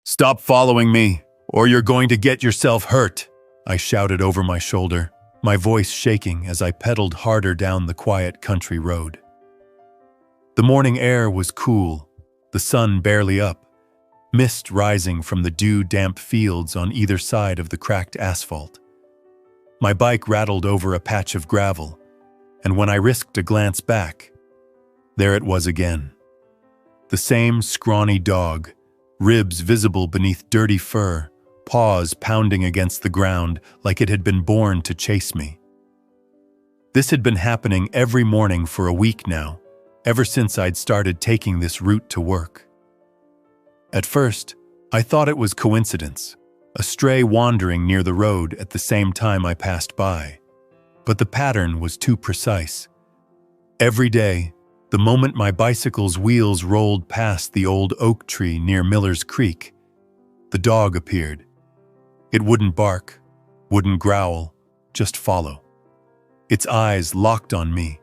"Stop following me, or you're going to get yourself hurt," I shouted over my shoulder, my voice shaking as I pedaled harder down the quiet country road. The morning air was cool, the sun barely up, mist rising from the dew-damp fields on either side of the cracked asphalt. My bike rattled over a patch of gravel, and when I risked a glance back, there it was again. The same scrawny dog, ribs visible beneath dirty fur, paws pounding against the ground like it had been born to chase me. This had been happening every morning for a week now, ever since I'd started taking this route to work. At first, I thought it was coincidence, a stray wandering near the road at the same time I passed by. But the pattern was too precise. Every day, the moment my bicycle's wheels rolled past the old oak tree near Miller's Creek, the dog appeared. It wouldn't bark, wouldn't growl, just follow. Its eyes locked on me,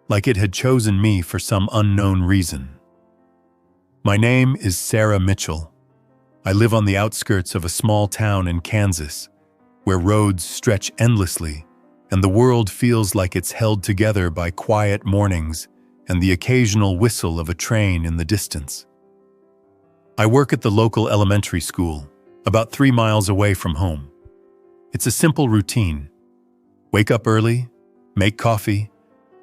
like it had chosen me for some unknown reason. My name is Sarah Mitchell. I live on the outskirts of a small town in Kansas, where roads stretch endlessly and the world feels like it's held together by quiet mornings and the occasional whistle of a train in the distance. I work at the local elementary school, about 3 miles away from home. It's a simple routine. Wake up early, make coffee,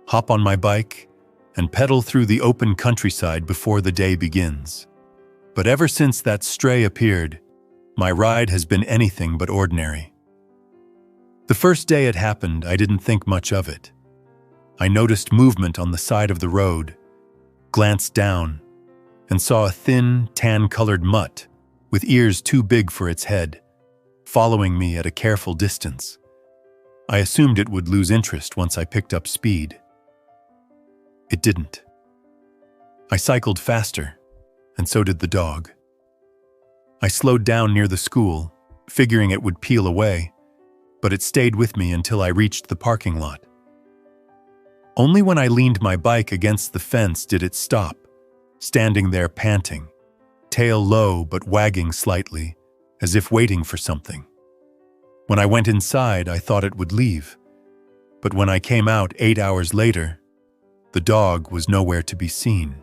hop on my bike, and pedal through the open countryside before the day begins. But ever since that stray appeared, my ride has been anything but ordinary. The first day it happened, I didn't think much of it. I noticed movement on the side of the road, glanced down, and saw a thin, tan-colored mutt with ears too big for its head, following me at a careful distance. I assumed it would lose interest once I picked up speed. It didn't. I cycled faster, and so did the dog. I slowed down near the school, figuring it would peel away, but it stayed with me until I reached the parking lot. Only when I leaned my bike against the fence did it stop, standing there panting, tail low but wagging slightly, as if waiting for something. When I went inside, I thought it would leave, but when I came out 8 hours later, the dog was nowhere to be seen.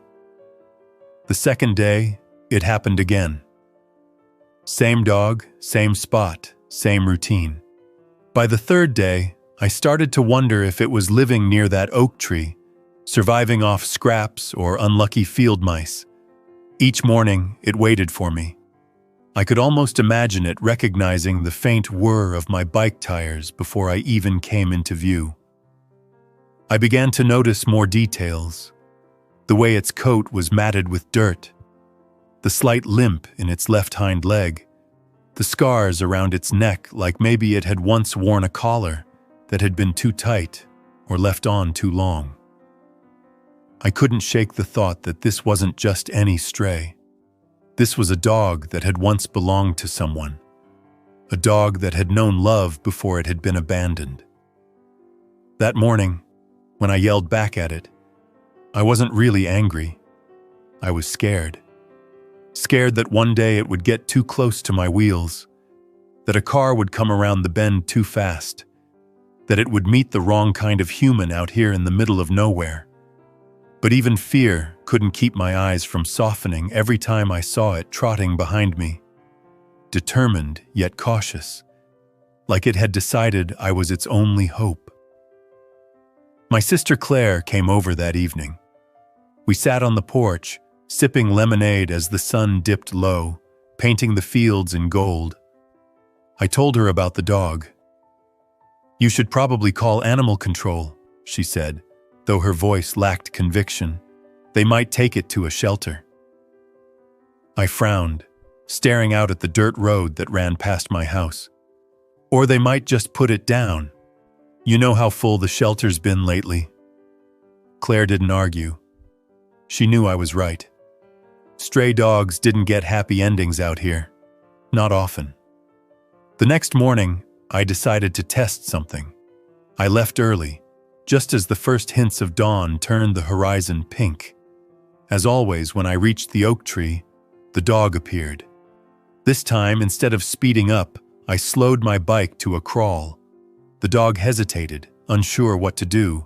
The second day, it happened again. Same dog, same spot, same routine. By the third day, I started to wonder if it was living near that oak tree, surviving off scraps or unlucky field mice. Each morning, it waited for me. I could almost imagine it recognizing the faint whir of my bike tires before I even came into view. I began to notice more details. The way its coat was matted with dirt, the slight limp in its left hind leg, the scars around its neck like maybe it had once worn a collar that had been too tight or left on too long. I couldn't shake the thought that this wasn't just any stray. This was a dog that had once belonged to someone, a dog that had known love before it had been abandoned. That morning, when I yelled back at it, I wasn't really angry. I was scared. Scared that one day it would get too close to my wheels, that a car would come around the bend too fast, that it would meet the wrong kind of human out here in the middle of nowhere. But even fear couldn't keep my eyes from softening every time I saw it trotting behind me, determined yet cautious, like it had decided I was its only hope. My sister Claire came over that evening. We sat on the porch, sipping lemonade as the sun dipped low, painting the fields in gold. I told her about the dog. "You should probably call animal control," she said, though her voice lacked conviction. "They might take it to a shelter." I frowned, staring out at the dirt road that ran past my house. "Or they might just put it down. You know how full the shelter's been lately." Claire didn't argue. She knew I was right. Stray dogs didn't get happy endings out here. Not often. The next morning, I decided to test something. I left early, just as the first hints of dawn turned the horizon pink. As always, when I reached the oak tree, the dog appeared. This time, instead of speeding up, I slowed my bike to a crawl. The dog hesitated, unsure what to do.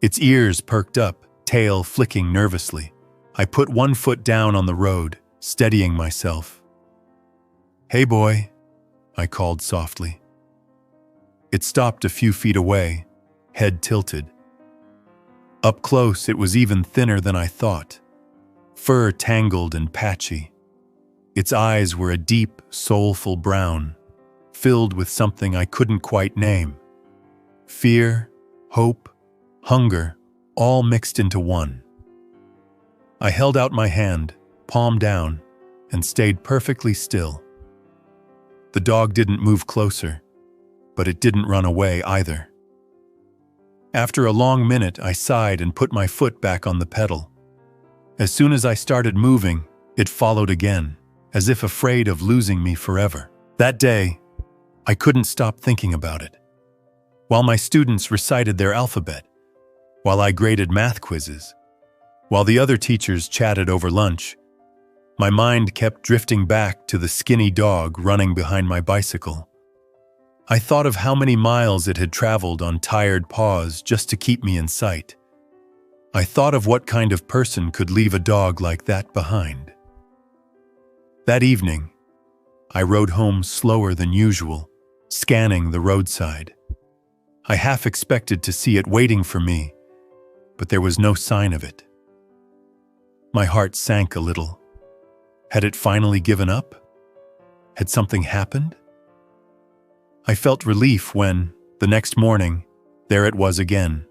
Its ears perked up, tail flicking nervously. I put one foot down on the road, steadying myself. "Hey, boy," I called softly. It stopped a few feet away, head tilted. Up close, it was even thinner than I thought, fur tangled and patchy. Its eyes were a deep, soulful brown, filled with something I couldn't quite name. Fear, hope, hunger, all mixed into one. I held out my hand, palm down, and stayed perfectly still. The dog didn't move closer, but it didn't run away either. After a long minute, I sighed and put my foot back on the pedal. As soon as I started moving, it followed again, as if afraid of losing me forever. That day, I couldn't stop thinking about it. While my students recited their alphabet, while I graded math quizzes, while the other teachers chatted over lunch, my mind kept drifting back to the skinny dog running behind my bicycle. I thought of how many miles it had traveled on tired paws just to keep me in sight. I thought of what kind of person could leave a dog like that behind. That evening, I rode home slower than usual, scanning the roadside. I half expected to see it waiting for me, but there was no sign of it. My heart sank a little. Had it finally given up? Had something happened? I felt relief when, the next morning, there it was again,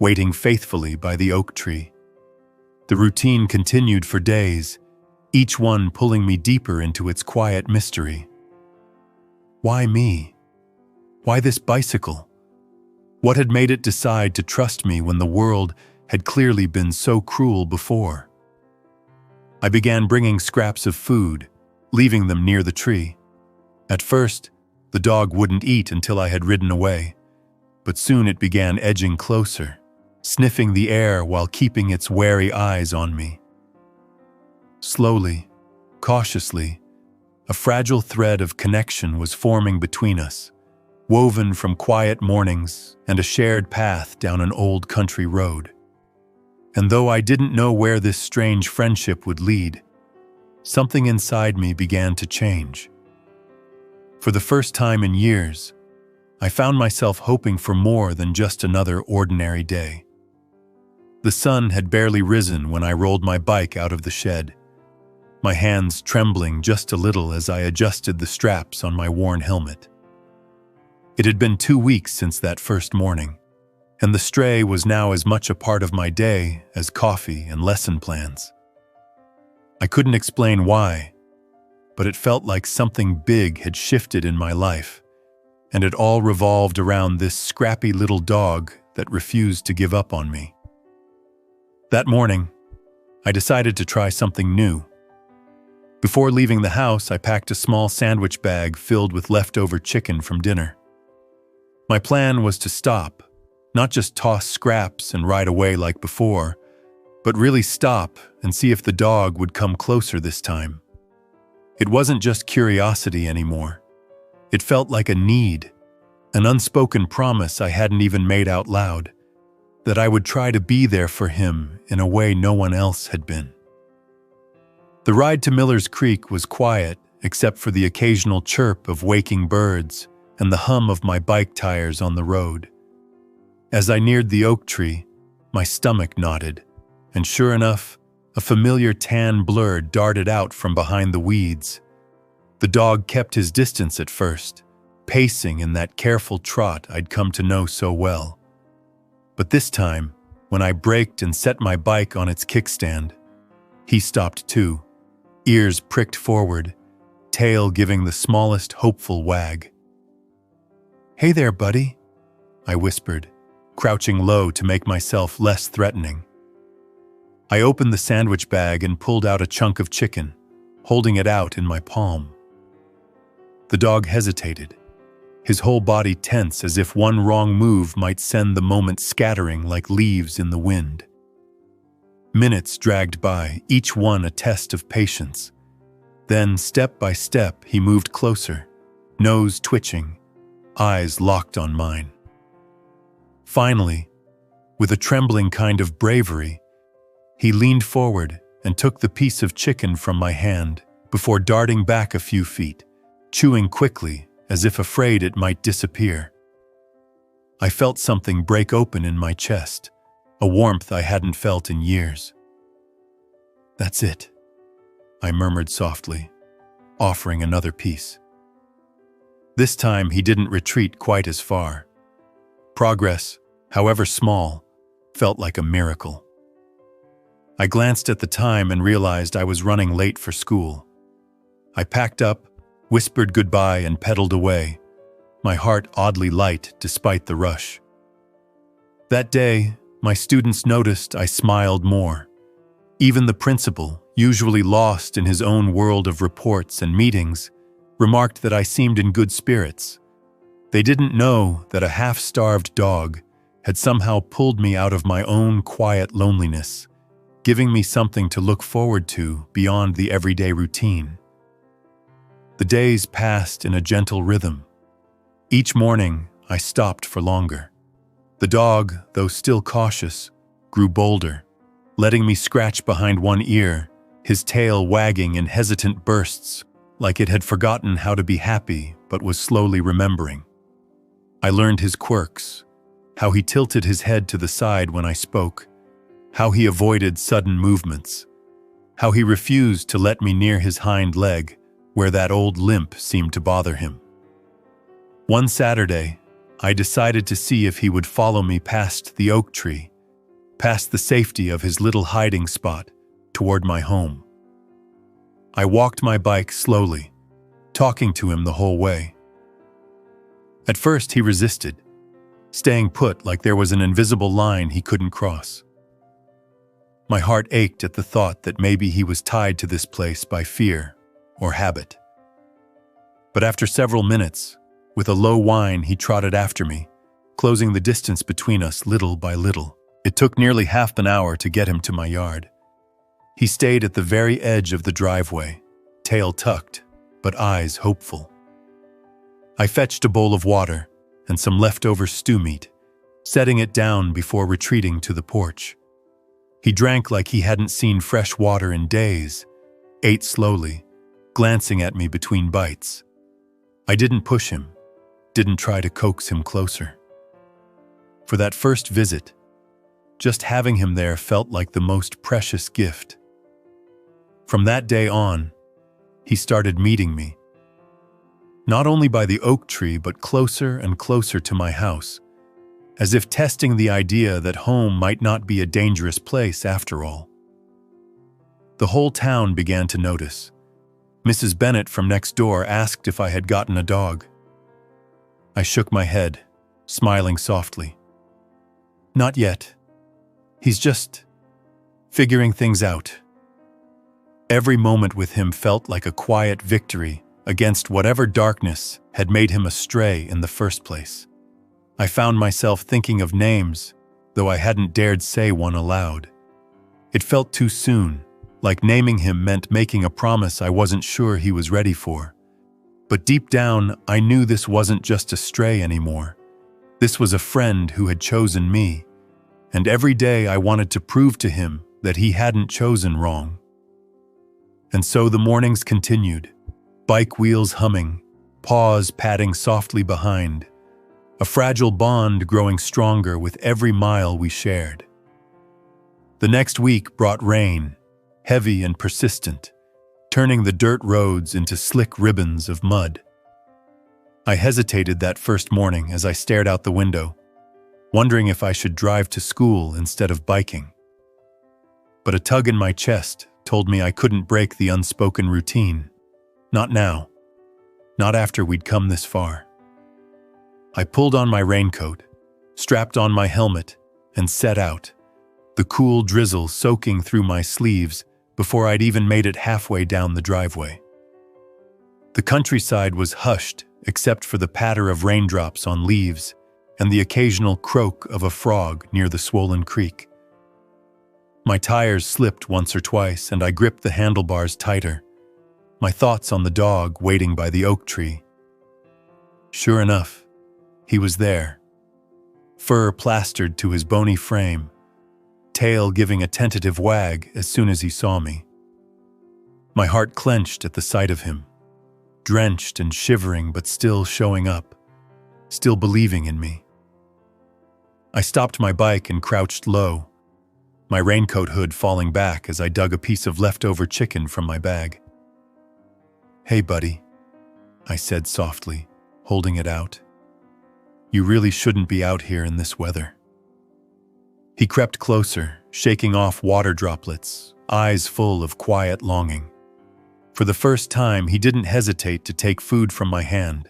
waiting faithfully by the oak tree. The routine continued for days, each one pulling me deeper into its quiet mystery. Why me? Why this bicycle? What had made it decide to trust me when the world had clearly been so cruel before? I began bringing scraps of food, leaving them near the tree. At first, the dog wouldn't eat until I had ridden away, but soon it began edging closer, sniffing the air while keeping its wary eyes on me. Slowly, cautiously, a fragile thread of connection was forming between us, woven from quiet mornings and a shared path down an old country road. And though I didn't know where this strange friendship would lead, something inside me began to change. For the first time in years, I found myself hoping for more than just another ordinary day. The sun had barely risen when I rolled my bike out of the shed, my hands trembling just a little as I adjusted the straps on my worn helmet. It had been 2 weeks since that first morning, and the stray was now as much a part of my day as coffee and lesson plans. I couldn't explain why, but it felt like something big had shifted in my life, and it all revolved around this scrappy little dog that refused to give up on me. That morning, I decided to try something new. Before leaving the house, I packed a small sandwich bag filled with leftover chicken from dinner. My plan was to stop, not just toss scraps and ride away like before, but really stop and see if the dog would come closer this time. It wasn't just curiosity anymore. It felt like a need, an unspoken promise I hadn't even made out loud, that I would try to be there for him in a way no one else had been. The ride to Miller's Creek was quiet except for the occasional chirp of waking birds and the hum of my bike tires on the road. As I neared the oak tree, my stomach knotted, and sure enough, a familiar tan blur darted out from behind the weeds. The dog kept his distance at first, pacing in that careful trot I'd come to know so well. But this time, when I braked and set my bike on its kickstand, he stopped too, ears pricked forward, tail giving the smallest hopeful wag. "Hey there, buddy," I whispered, crouching low to make myself less threatening. I opened the sandwich bag and pulled out a chunk of chicken, holding it out in my palm. The dog hesitated, his whole body tense as if one wrong move might send the moment scattering like leaves in the wind. Minutes dragged by, each one a test of patience. Then, step by step, he moved closer, nose twitching, eyes locked on mine. Finally, with a trembling kind of bravery, he leaned forward and took the piece of chicken from my hand before darting back a few feet, chewing quickly as if afraid it might disappear. I felt something break open in my chest, a warmth I hadn't felt in years. "That's it," I murmured softly, offering another piece. This time he didn't retreat quite as far. Progress, however small, felt like a miracle. I glanced at the time and realized I was running late for school. I packed up, whispered goodbye, and pedaled away, my heart oddly light despite the rush. That day, my students noticed I smiled more. Even the principal, usually lost in his own world of reports and meetings, remarked that I seemed in good spirits. They didn't know that a half-starved dog had somehow pulled me out of my own quiet loneliness, giving me something to look forward to beyond the everyday routine. The days passed in a gentle rhythm. Each morning, I stopped for longer. The dog, though still cautious, grew bolder, letting me scratch behind one ear, his tail wagging in hesitant bursts, like it had forgotten how to be happy but was slowly remembering. I learned his quirks, how he tilted his head to the side when I spoke, how he avoided sudden movements, how he refused to let me near his hind leg, where that old limp seemed to bother him. One Saturday, I decided to see if he would follow me past the oak tree, past the safety of his little hiding spot, toward my home. I walked my bike slowly, talking to him the whole way. At first he resisted, staying put like there was an invisible line he couldn't cross. My heart ached at the thought that maybe he was tied to this place by fear or habit. But after several minutes, with a low whine, he trotted after me, closing the distance between us little by little. It took nearly half an hour to get him to my yard. He stayed at the very edge of the driveway, tail tucked, but eyes hopeful. I fetched a bowl of water and some leftover stew meat, setting it down before retreating to the porch. He drank like he hadn't seen fresh water in days, ate slowly, glancing at me between bites. I didn't push him, didn't try to coax him closer. For that first visit, just having him there felt like the most precious gift. From that day on, he started meeting me. Not only by the oak tree, but closer and closer to my house, as if testing the idea that home might not be a dangerous place after all. The whole town began to notice. Mrs. Bennett from next door asked if I had gotten a dog. I shook my head, smiling softly. "Not yet. He's just figuring things out." Every moment with him felt like a quiet victory against whatever darkness had made him astray in the first place. I found myself thinking of names, though I hadn't dared say one aloud. It felt too soon, like naming him meant making a promise I wasn't sure he was ready for. But deep down, I knew this wasn't just a stray anymore. This was a friend who had chosen me, and every day I wanted to prove to him that he hadn't chosen wrong. And so the mornings continued, bike wheels humming, paws padding softly behind, a fragile bond growing stronger with every mile we shared. The next week brought rain, heavy and persistent, turning the dirt roads into slick ribbons of mud. I hesitated that first morning as I stared out the window, wondering if I should drive to school instead of biking. But a tug in my chest told me I couldn't break the unspoken routine. Not now. Not after we'd come this far. I pulled on my raincoat, strapped on my helmet, and set out, the cool drizzle soaking through my sleeves before I'd even made it halfway down the driveway. The countryside was hushed except for the patter of raindrops on leaves and the occasional croak of a frog near the swollen creek. My tires slipped once or twice and I gripped the handlebars tighter, my thoughts on the dog waiting by the oak tree. Sure enough, he was there, fur plastered to his bony frame, tail giving a tentative wag as soon as he saw me. My heart clenched at the sight of him, drenched and shivering but still showing up, still believing in me. I stopped my bike and crouched low, my raincoat hood falling back as I dug a piece of leftover chicken from my bag. "Hey, buddy," I said softly, holding it out. "You really shouldn't be out here in this weather." He crept closer, shaking off water droplets, eyes full of quiet longing. For the first time, he didn't hesitate to take food from my hand,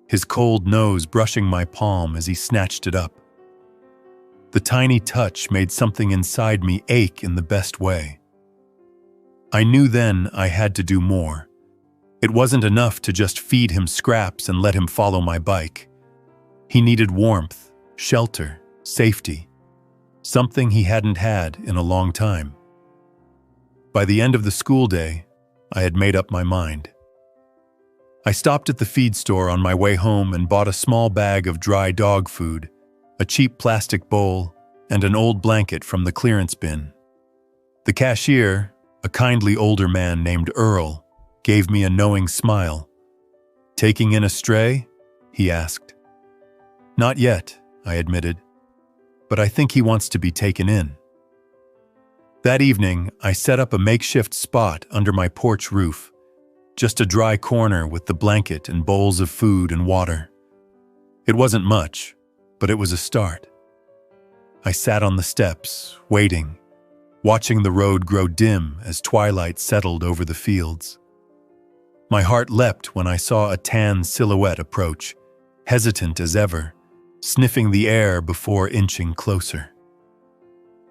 his cold nose brushing my palm as he snatched it up. The tiny touch made something inside me ache in the best way. I knew then I had to do more. It wasn't enough to just feed him scraps and let him follow my bike. He needed warmth, shelter, safety, something he hadn't had in a long time. By the end of the school day, I had made up my mind. I stopped at the feed store on my way home and bought a small bag of dry dog food, a cheap plastic bowl, and an old blanket from the clearance bin. The cashier, a kindly older man named Earl, gave me a knowing smile. "Taking in a stray?" he asked. "Not yet," I admitted, "but I think he wants to be taken in." That evening, I set up a makeshift spot under my porch roof, just a dry corner with the blanket and bowls of food and water. It wasn't much, but it was a start. I sat on the steps, waiting, watching the road grow dim as twilight settled over the fields. My heart leapt when I saw a tan silhouette approach, hesitant as ever, sniffing the air before inching closer.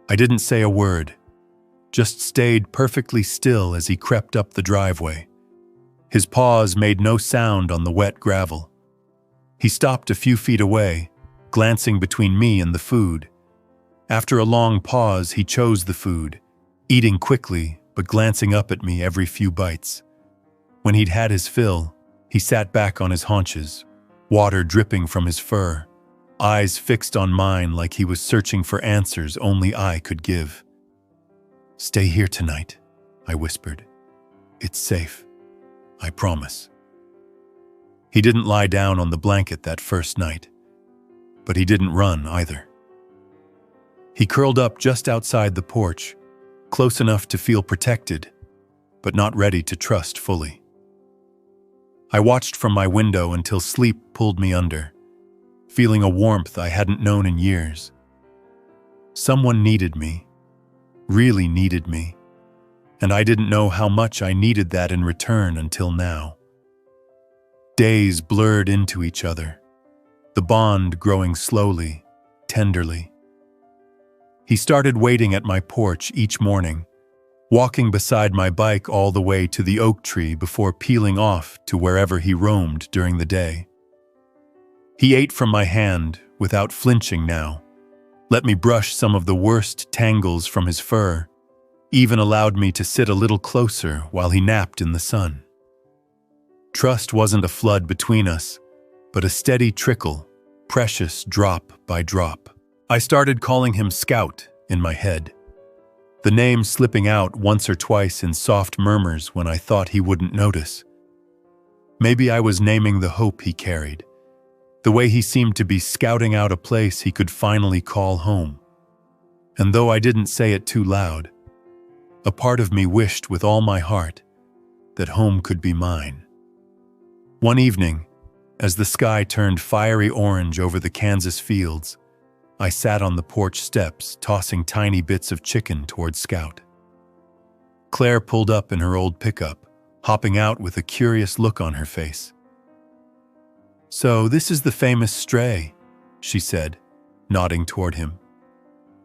I didn't say a word, just stayed perfectly still as he crept up the driveway. His paws made no sound on the wet gravel. He stopped a few feet away, glancing between me and the food. After a long pause, he chose the food, eating quickly but glancing up at me every few bites. When he'd had his fill, he sat back on his haunches, water dripping from his fur, eyes fixed on mine like he was searching for answers only I could give. "Stay here tonight," I whispered. "It's safe. I promise." He didn't lie down on the blanket that first night, but he didn't run either. He curled up just outside the porch, close enough to feel protected, but not ready to trust fully. I watched from my window until sleep pulled me under, feeling a warmth I hadn't known in years. Someone needed me, really needed me, and I didn't know how much I needed that in return until now. Days blurred into each other, the bond growing slowly, tenderly. He started waiting at my porch each morning, walking beside my bike all the way to the oak tree before peeling off to wherever he roamed during the day. He ate from my hand without flinching now, let me brush some of the worst tangles from his fur, even allowed me to sit a little closer while he napped in the sun. Trust wasn't a flood between us, but a steady trickle, precious drop by drop. I started calling him Scout in my head, the name slipping out once or twice in soft murmurs when I thought he wouldn't notice. Maybe I was naming the hope he carried, the way he seemed to be scouting out a place he could finally call home. And though I didn't say it too loud, a part of me wished with all my heart that home could be mine. One evening, as the sky turned fiery orange over the Kansas fields, I sat on the porch steps, tossing tiny bits of chicken toward Scout. Claire pulled up in her old pickup, hopping out with a curious look on her face. "So this is the famous stray," she said, nodding toward him.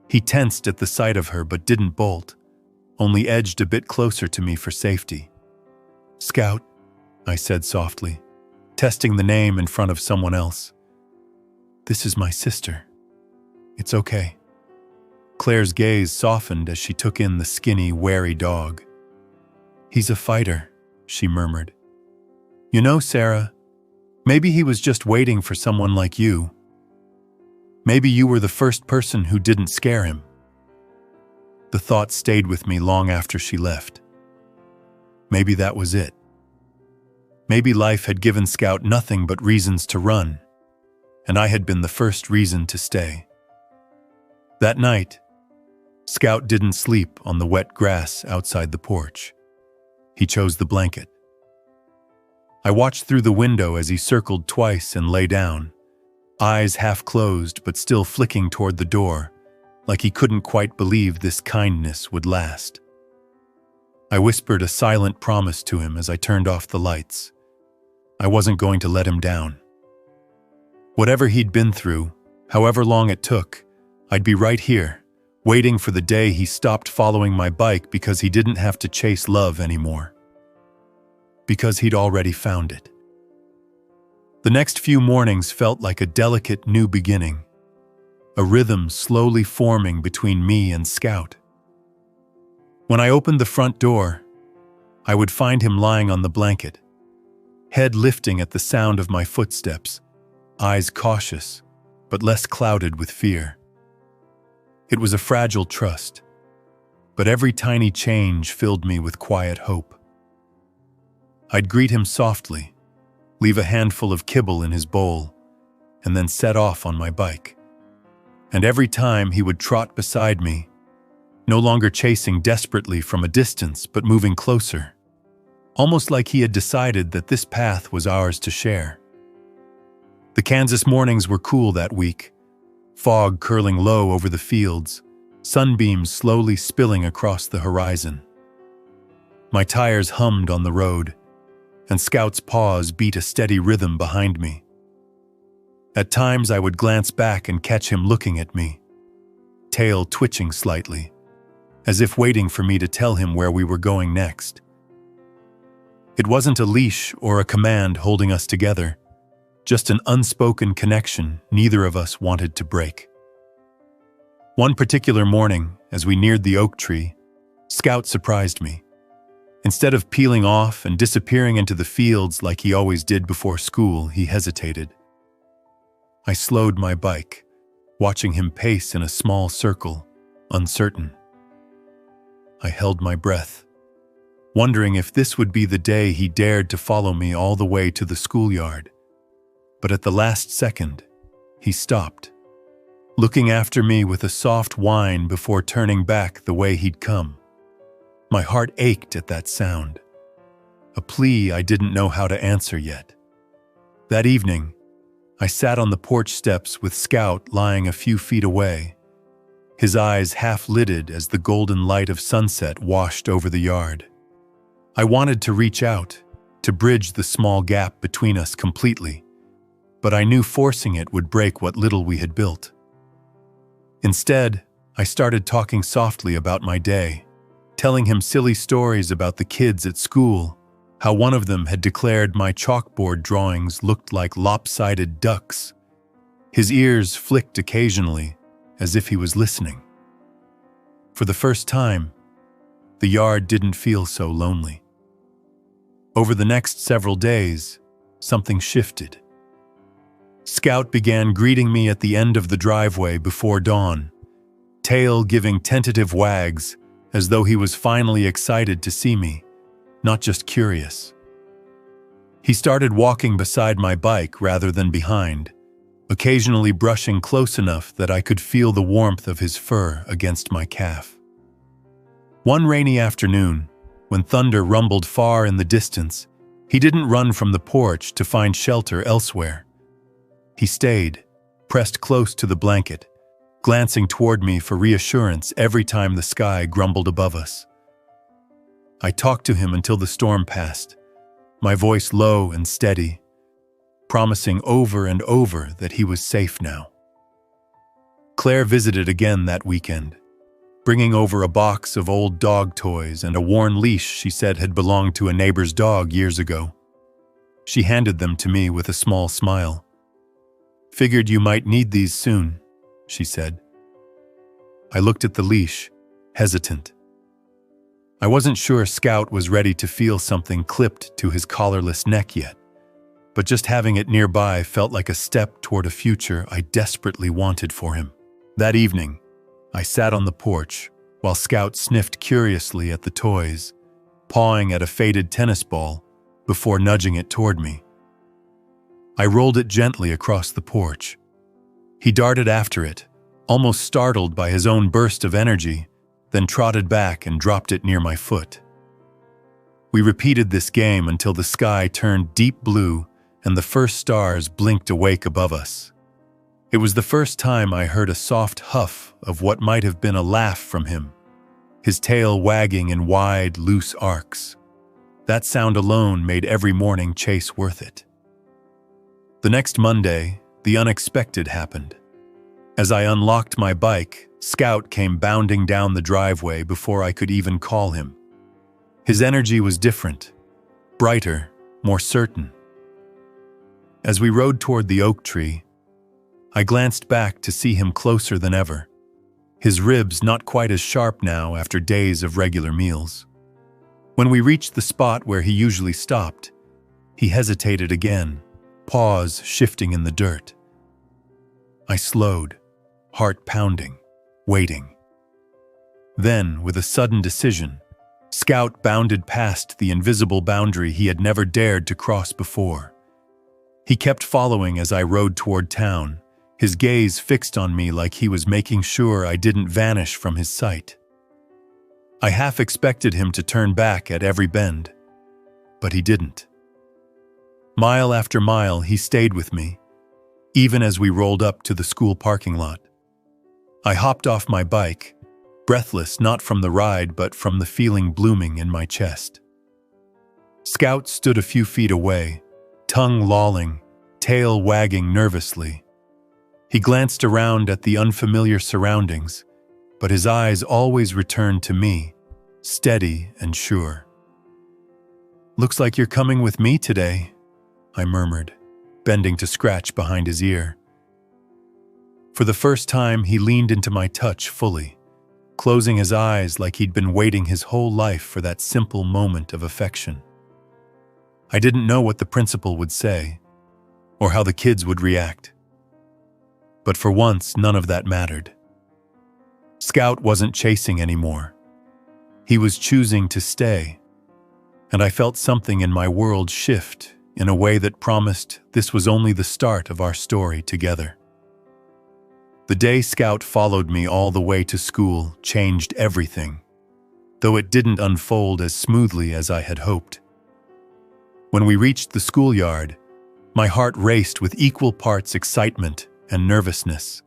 He tensed at the sight of her but didn't bolt, only edged a bit closer to me for safety. "Scout," I said softly, testing the name in front of someone else. "This is my sister. It's okay." Claire's gaze softened as she took in the skinny, wary dog. "He's a fighter," she murmured. You know, Sarah, maybe he was just waiting for someone like you. Maybe you were the first person who didn't scare him. The thought stayed with me long after she left. Maybe that was it. Maybe life had given Scout nothing but reasons to run, and I had been the first reason to stay. That night, Scout didn't sleep on the wet grass outside the porch. He chose the blanket. I watched through the window as he circled twice and lay down, eyes half closed but still flicking toward the door, like he couldn't quite believe this kindness would last. I whispered a silent promise to him as I turned off the lights. I wasn't going to let him down. Whatever he'd been through, however long it took, I'd be right here, waiting for the day he stopped following my bike because he didn't have to chase love anymore. Because he'd already found it. The next few mornings felt like a delicate new beginning, a rhythm slowly forming between me and Scout. When I opened the front door, I would find him lying on the blanket, head lifting at the sound of my footsteps, eyes cautious, but less clouded with fear. It was a fragile trust, but every tiny change filled me with quiet hope. I'd greet him softly, leave a handful of kibble in his bowl, and then set off on my bike. And every time he would trot beside me, no longer chasing desperately from a distance but moving closer, almost like he had decided that this path was ours to share. The Kansas mornings were cool that week, fog curling low over the fields, sunbeams slowly spilling across the horizon. My tires hummed on the road, and Scout's paws beat a steady rhythm behind me. At times I would glance back and catch him looking at me, tail twitching slightly, as if waiting for me to tell him where we were going next. It wasn't a leash or a command holding us together, just an unspoken connection neither of us wanted to break. One particular morning, as we neared the oak tree, Scout surprised me. Instead of peeling off and disappearing into the fields like he always did before school, he hesitated. I slowed my bike, watching him pace in a small circle, uncertain. I held my breath, wondering if this would be the day he dared to follow me all the way to the schoolyard. But at the last second, he stopped, looking after me with a soft whine before turning back the way he'd come. My heart ached at that sound, a plea I didn't know how to answer yet. That evening, I sat on the porch steps with Scout lying a few feet away, his eyes half-lidded as the golden light of sunset washed over the yard. I wanted to reach out, to bridge the small gap between us completely, but I knew forcing it would break what little we had built. Instead, I started talking softly about my day, telling him silly stories about the kids at school, how one of them had declared my chalkboard drawings looked like lopsided ducks. His ears flicked occasionally, as if he was listening. For the first time, the yard didn't feel so lonely. Over the next several days, something shifted. Scout began greeting me at the end of the driveway before dawn, tail giving tentative wags as though he was finally excited to see me, not just curious. He started walking beside my bike rather than behind, occasionally brushing close enough that I could feel the warmth of his fur against my calf. One rainy afternoon, when thunder rumbled far in the distance, he didn't run from the porch to find shelter elsewhere. He stayed, pressed close to the blanket, glancing toward me for reassurance every time the sky grumbled above us. I talked to him until the storm passed, my voice low and steady, promising over and over that he was safe now. Claire visited again that weekend, bringing over a box of old dog toys and a worn leash she said had belonged to a neighbor's dog years ago. She handed them to me with a small smile. "Figured you might need these soon," she said. I looked at the leash, hesitant. I wasn't sure Scout was ready to feel something clipped to his collarless neck yet, but just having it nearby felt like a step toward a future I desperately wanted for him. That evening, I sat on the porch while Scout sniffed curiously at the toys, pawing at a faded tennis ball before nudging it toward me. I rolled it gently across the porch. He darted after it, almost startled by his own burst of energy, then trotted back and dropped it near my foot. We repeated this game until the sky turned deep blue and the first stars blinked awake above us. It was the first time I heard a soft huff of what might have been a laugh from him, his tail wagging in wide, loose arcs. That sound alone made every morning chase worth it. The next Monday, the unexpected happened. As I unlocked my bike, Scout came bounding down the driveway before I could even call him. His energy was different, brighter, more certain. As we rode toward the oak tree, I glanced back to see him closer than ever, his ribs not quite as sharp now after days of regular meals. When we reached the spot where he usually stopped, he hesitated again, paws shifting in the dirt. I slowed, heart pounding, waiting. Then, with a sudden decision, Scout bounded past the invisible boundary he had never dared to cross before. He kept following as I rode toward town, his gaze fixed on me like he was making sure I didn't vanish from his sight. I half expected him to turn back at every bend, but he didn't. Mile after mile, he stayed with me, even as we rolled up to the school parking lot. I hopped off my bike, breathless not from the ride but from the feeling blooming in my chest. Scout stood a few feet away, tongue lolling, tail wagging nervously. He glanced around at the unfamiliar surroundings, but his eyes always returned to me, steady and sure. "Looks like you're coming with me today," I murmured, bending to scratch behind his ear. For the first time, he leaned into my touch fully, closing his eyes like he'd been waiting his whole life for that simple moment of affection. I didn't know what the principal would say, or how the kids would react. But for once, none of that mattered. Scout wasn't chasing anymore. He was choosing to stay, and I felt something in my world shift in a way that promised this was only the start of our story together. The day Scout followed me all the way to school changed everything, though it didn't unfold as smoothly as I had hoped. When we reached the schoolyard, my heart raced with equal parts excitement and nervousness.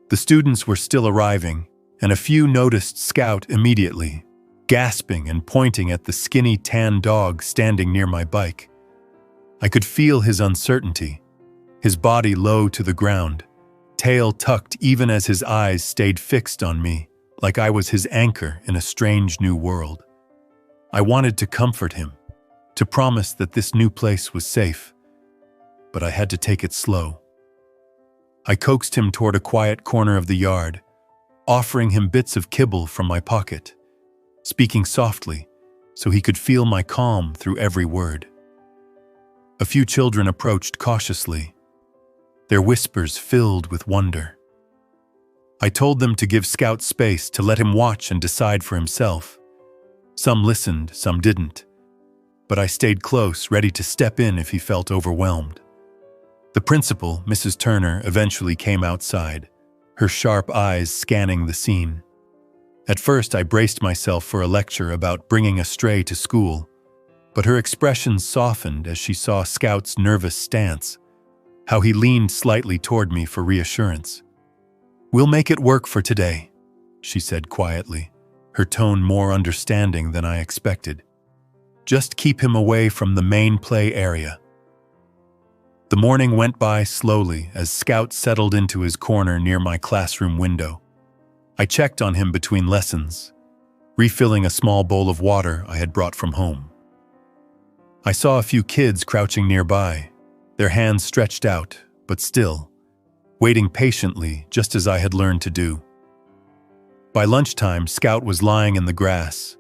The students were still arriving, and a few noticed Scout immediately, gasping and pointing at the skinny tan dog standing near my bike. I could feel his uncertainty, his body low to the ground, tail tucked even as his eyes stayed fixed on me, like I was his anchor in a strange new world. I wanted to comfort him, to promise that this new place was safe, but I had to take it slow. I coaxed him toward a quiet corner of the yard, offering him bits of kibble from my pocket, speaking softly so he could feel my calm through every word. A few children approached cautiously, their whispers filled with wonder. I told them to give Scout space to let him watch and decide for himself. Some listened, some didn't, but I stayed close, ready to step in if he felt overwhelmed. The principal, Mrs. Turner, eventually came outside, her sharp eyes scanning the scene. At first, I braced myself for a lecture about bringing a stray to school, but her expression softened as she saw Scout's nervous stance, how he leaned slightly toward me for reassurance. "We'll make it work for today," she said quietly, her tone more understanding than I expected. "Just keep him away from the main play area." The morning went by slowly as Scout settled into his corner near my classroom window. I checked on him between lessons, refilling a small bowl of water I had brought from home. I saw a few kids crouching nearby, their hands stretched out, but still, waiting patiently just as I had learned to do. By lunchtime, Scout was lying in the grass,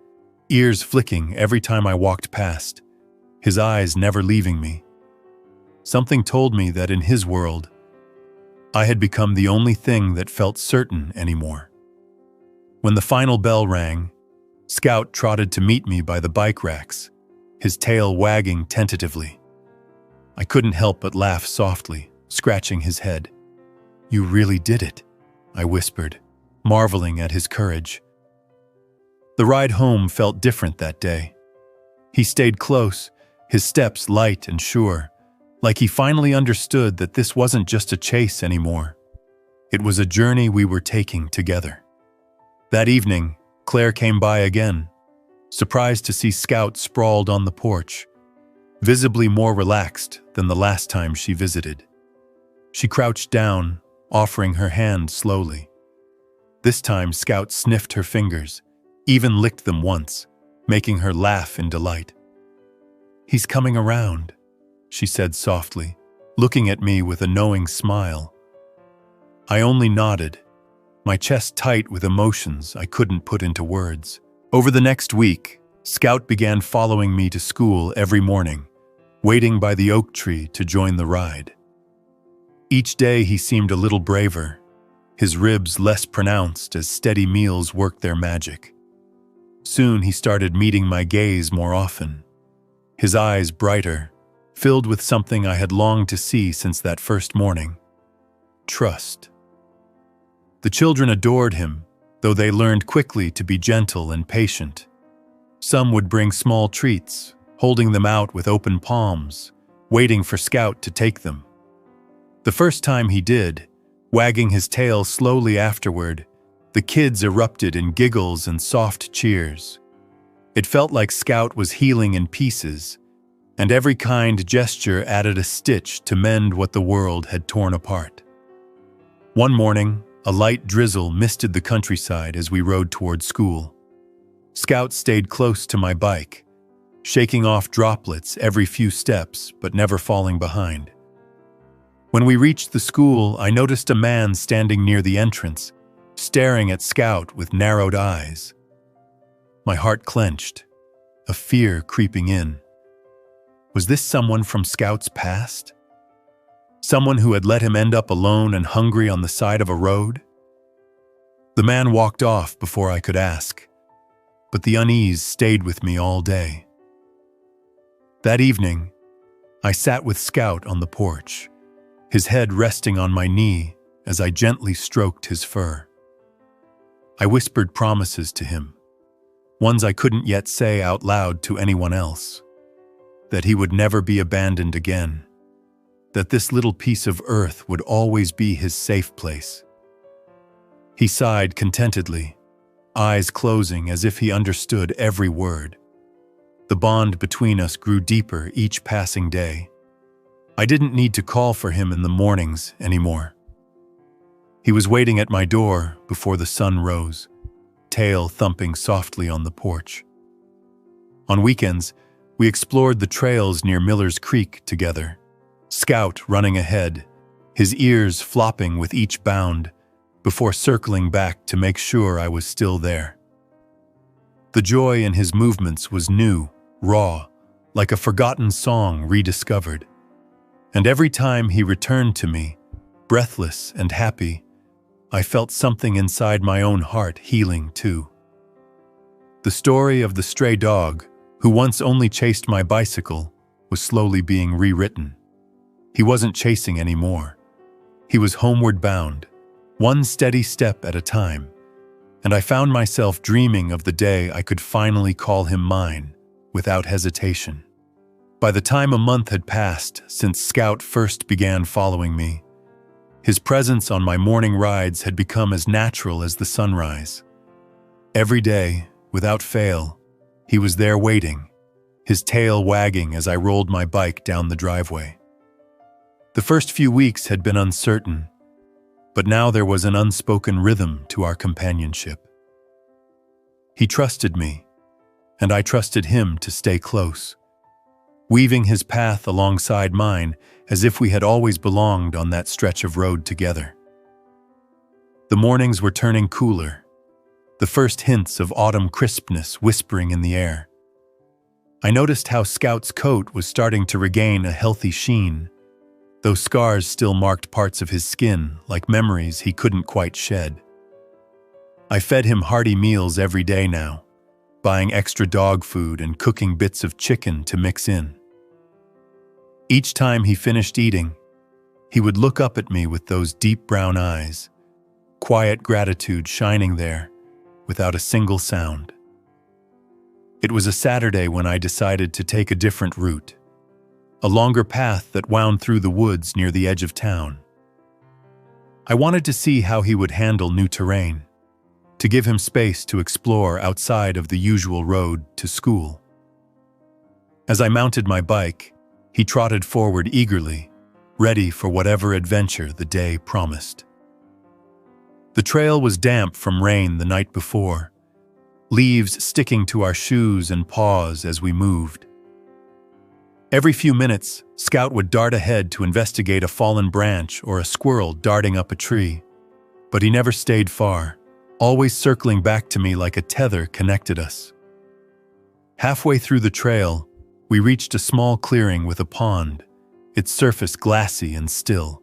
ears flicking every time I walked past, his eyes never leaving me. Something told me that in his world, I had become the only thing that felt certain anymore. When the final bell rang, Scout trotted to meet me by the bike racks, his tail wagging tentatively. I couldn't help but laugh softly, scratching his head. "You really did it," I whispered, marveling at his courage. The ride home felt different that day. He stayed close, his steps light and sure, like he finally understood that this wasn't just a chase anymore. It was a journey we were taking together. That evening, Claire came by again, surprised to see Scout sprawled on the porch, visibly more relaxed than the last time she visited. She crouched down, offering her hand slowly. This time, Scout sniffed her fingers, even licked them once, making her laugh in delight. "He's coming around," she said softly, looking at me with a knowing smile. I only nodded, my chest tight with emotions I couldn't put into words. Over the next week, Scout began following me to school every morning, waiting by the oak tree to join the ride. Each day he seemed a little braver, his ribs less pronounced as steady meals worked their magic. Soon he started meeting my gaze more often, his eyes brighter, filled with something I had longed to see since that first morning: trust. The children adored him, though they learned quickly to be gentle and patient. Some would bring small treats, holding them out with open palms, waiting for Scout to take them. The first time he did, wagging his tail slowly afterward, the kids erupted in giggles and soft cheers. It felt like Scout was healing in pieces, and every kind gesture added a stitch to mend what the world had torn apart. One morning, a light drizzle misted the countryside as we rode toward school. Scout stayed close to my bike, shaking off droplets every few steps but never falling behind. When we reached the school, I noticed a man standing near the entrance, staring at Scout with narrowed eyes. My heart clenched, a fear creeping in. Was this someone from Scout's past? Someone who had let him end up alone and hungry on the side of a road? The man walked off before I could ask, but the unease stayed with me all day. That evening, I sat with Scout on the porch, his head resting on my knee as I gently stroked his fur. I whispered promises to him, ones I couldn't yet say out loud to anyone else: that he would never be abandoned again, that this little piece of earth would always be his safe place. He sighed contentedly, eyes closing as if he understood every word. The bond between us grew deeper each passing day. I didn't need to call for him in the mornings anymore. He was waiting at my door before the sun rose, tail thumping softly on the porch. On weekends, we explored the trails near Miller's Creek together, Scout running ahead, his ears flopping with each bound, before circling back to make sure I was still there. The joy in his movements was new, raw, like a forgotten song rediscovered. And every time he returned to me, breathless and happy, I felt something inside my own heart healing too. The story of the stray dog, who once only chased my bicycle, was slowly being rewritten. He wasn't chasing anymore. He was homeward bound, one steady step at a time, and I found myself dreaming of the day I could finally call him mine, without hesitation. By the time a month had passed since Scout first began following me, his presence on my morning rides had become as natural as the sunrise. Every day, without fail, he was there waiting, his tail wagging as I rolled my bike down the driveway. The first few weeks had been uncertain, but now there was an unspoken rhythm to our companionship. He trusted me, and I trusted him to stay close, weaving his path alongside mine as if we had always belonged on that stretch of road together. The mornings were turning cooler. the first hints of autumn crispness whispering in the air. I noticed how Scout's coat was starting to regain a healthy sheen, though scars still marked parts of his skin like memories he couldn't quite shed. I fed him hearty meals every day now, buying extra dog food and cooking bits of chicken to mix in. Each time he finished eating, he would look up at me with those deep brown eyes, quiet gratitude shining there without a single sound. It was a Saturday when I decided to take a different route, a longer path that wound through the woods near the edge of town. I wanted to see how he would handle new terrain, to give him space to explore outside of the usual road to school. As I mounted my bike, he trotted forward eagerly, ready for whatever adventure the day promised. The trail was damp from rain the night before, leaves sticking to our shoes and paws as we moved. Every few minutes, Scout would dart ahead to investigate a fallen branch or a squirrel darting up a tree, but he never stayed far, always circling back to me like a tether connected us. Halfway through the trail, we reached a small clearing with a pond, its surface glassy and still.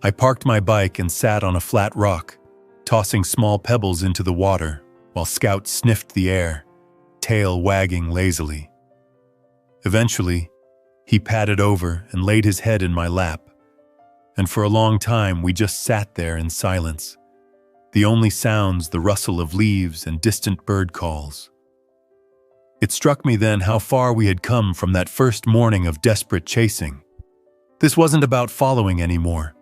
I parked my bike and sat on a flat rock, tossing small pebbles into the water while Scout sniffed the air, tail wagging lazily. Eventually, he padded over and laid his head in my lap, and for a long time we just sat there in silence, the only sounds the rustle of leaves and distant bird calls. It struck me then how far we had come from that first morning of desperate chasing. This wasn't about following anymore.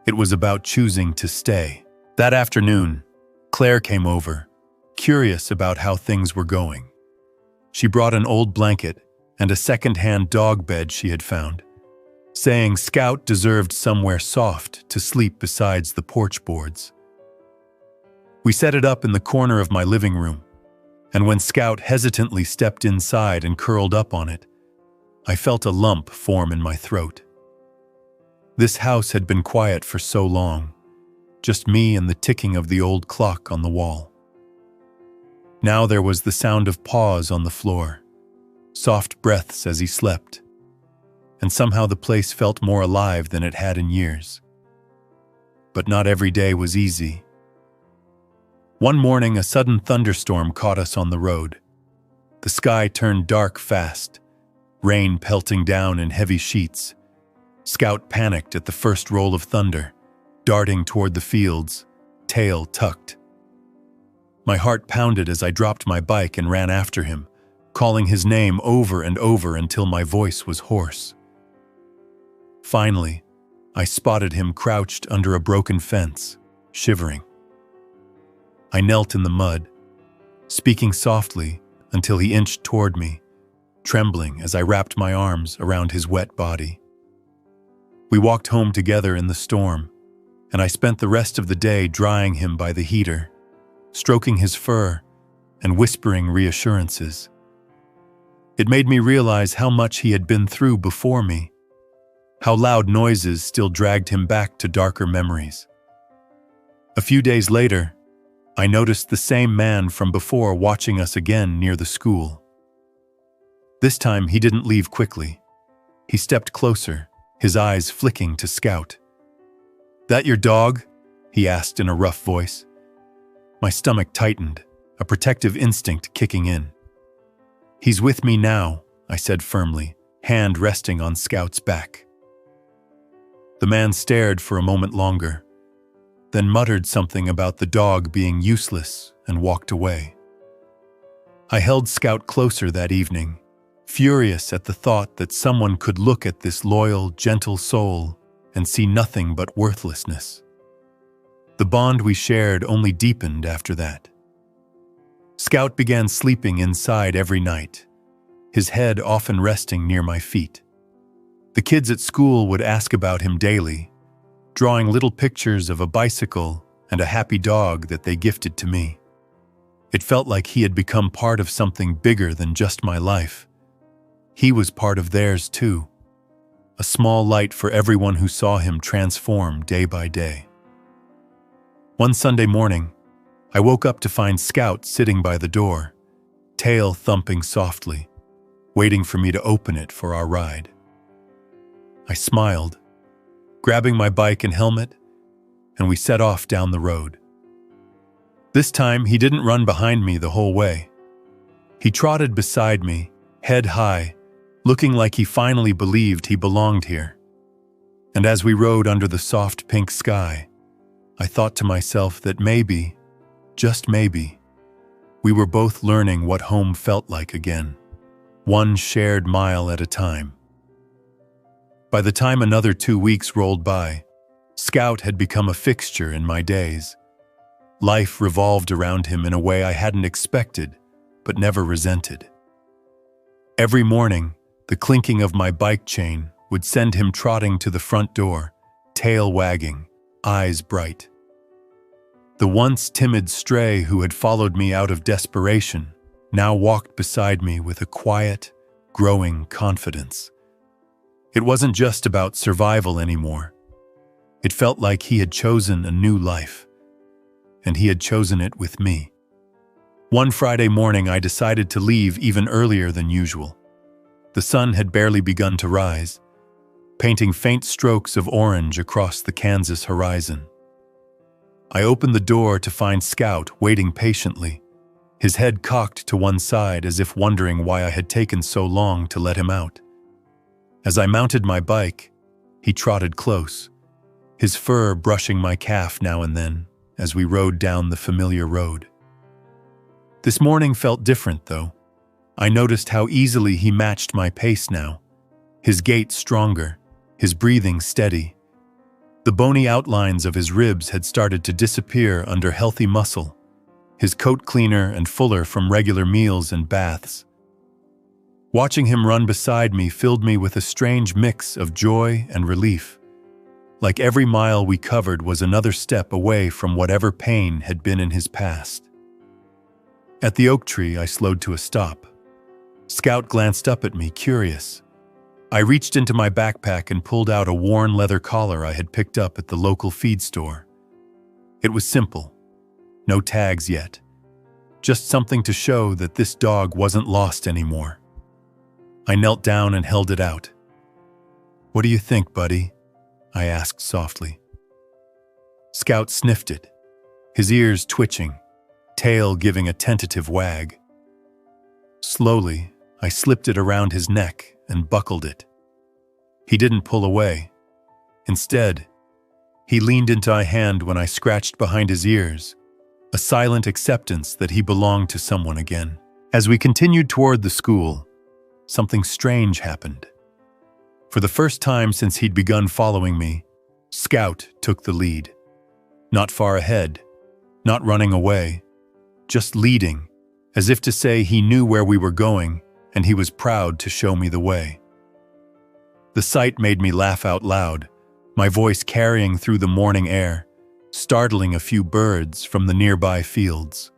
It was about choosing to stay. That afternoon, Claire came over, curious about how things were going. She brought an old blanket and a second-hand dog bed she had found, saying Scout deserved somewhere soft to sleep besides the porch boards. We set it up in the corner of my living room, and when Scout hesitantly stepped inside and curled up on it, I felt a lump form in my throat. This house had been quiet for so long, just me and the ticking of the old clock on the wall. Now there was the sound of paws on the floor, soft breaths as he slept, and somehow the place felt more alive than it had in years. But not every day was easy. One morning, a sudden thunderstorm caught us on the road. The sky turned dark fast, rain pelting down in heavy sheets. Scout panicked at the first roll of thunder, darting toward the fields, tail tucked. My heart pounded as I dropped my bike and ran after him, calling his name over and over until my voice was hoarse. Finally, I spotted him crouched under a broken fence, shivering. I knelt in the mud, speaking softly until he inched toward me, trembling as I wrapped my arms around his wet body. We walked home together in the storm, and I spent the rest of the day drying him by the heater, stroking his fur and whispering reassurances. It made me realize how much he had been through before me, how loud noises still dragged him back to darker memories. A few days later, I noticed the same man from before watching us again near the school. This time he didn't leave quickly. He stepped closer, his eyes flicking to Scout. "That your dog?" he asked in a rough voice. My stomach tightened, a protective instinct kicking in. "He's with me now," I said firmly, hand resting on Scout's back. The man stared for a moment longer, then muttered something about the dog being useless and walked away. I held Scout closer that evening, furious at the thought that someone could look at this loyal, gentle soul and see nothing but worthlessness. The bond we shared only deepened after that. Scout began sleeping inside every night, his head often resting near my feet. The kids at school would ask about him daily, drawing little pictures of a bicycle and a happy dog that they gifted to me. It felt like he had become part of something bigger than just my life. He was part of theirs too, a small light for everyone who saw him transform day by day. One Sunday morning, I woke up to find Scout sitting by the door, tail thumping softly, waiting for me to open it for our ride. I smiled, grabbing my bike and helmet, and we set off down the road. This time, he didn't run behind me the whole way. He trotted beside me, head high, looking like he finally believed he belonged here. And as we rode under the soft pink sky, I thought to myself that maybe, just maybe, we were both learning what home felt like again, one shared mile at a time. By the time another 2 weeks rolled by, Scout had become a fixture in my days. Life revolved around him in a way I hadn't expected, but never resented. Every morning, the clinking of my bike chain would send him trotting to the front door, tail wagging, eyes bright. The once timid stray who had followed me out of desperation now walked beside me with a quiet, growing confidence. It wasn't just about survival anymore. It felt like he had chosen a new life, and he had chosen it with me. One Friday morning, I decided to leave even earlier than usual. The sun had barely begun to rise, painting faint strokes of orange across the Kansas horizon. I opened the door to find Scout waiting patiently, his head cocked to one side as if wondering why I had taken so long to let him out. As I mounted my bike, he trotted close, his fur brushing my calf now and then as we rode down the familiar road. This morning felt different, though. I noticed how easily he matched my pace now, his gait stronger, his breathing steady. The bony outlines of his ribs had started to disappear under healthy muscle, his coat cleaner and fuller from regular meals and baths. Watching him run beside me filled me with a strange mix of joy and relief, like every mile we covered was another step away from whatever pain had been in his past. At the oak tree, I slowed to a stop. Scout glanced up at me, curious. I reached into my backpack and pulled out a worn leather collar I had picked up at the local feed store. It was simple. No tags yet. Just something to show that this dog wasn't lost anymore. I knelt down and held it out. "What do you think, buddy?" I asked softly. Scout sniffed it, his ears twitching, tail giving a tentative wag. Slowly, I slipped it around his neck and buckled it. He didn't pull away. Instead, he leaned into my hand when I scratched behind his ears, a silent acceptance that he belonged to someone again. As we continued toward the school, something strange happened. For the first time since he'd begun following me, Scout took the lead. Not far ahead, not running away, just leading, as if to say he knew where we were going and he was proud to show me the way. The sight made me laugh out loud, my voice carrying through the morning air, startling a few birds from the nearby fields.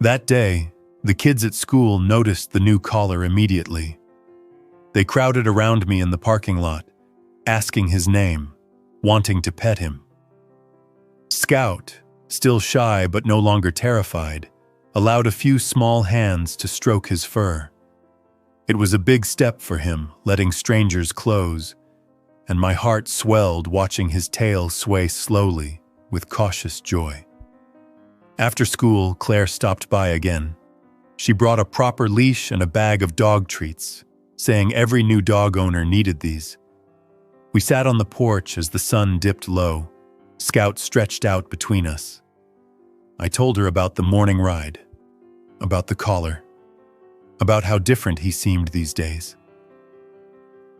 That day, the kids at school noticed the new collar immediately. They crowded around me in the parking lot, asking his name, wanting to pet him. Scout, still shy but no longer terrified, allowed a few small hands to stroke his fur. It was a big step for him, letting strangers close, and my heart swelled watching his tail sway slowly with cautious joy. After school, Claire stopped by again. She brought a proper leash and a bag of dog treats, saying every new dog owner needed these. We sat on the porch as the sun dipped low, Scout stretched out between us. I told her about the morning ride, about the collar, about how different he seemed these days.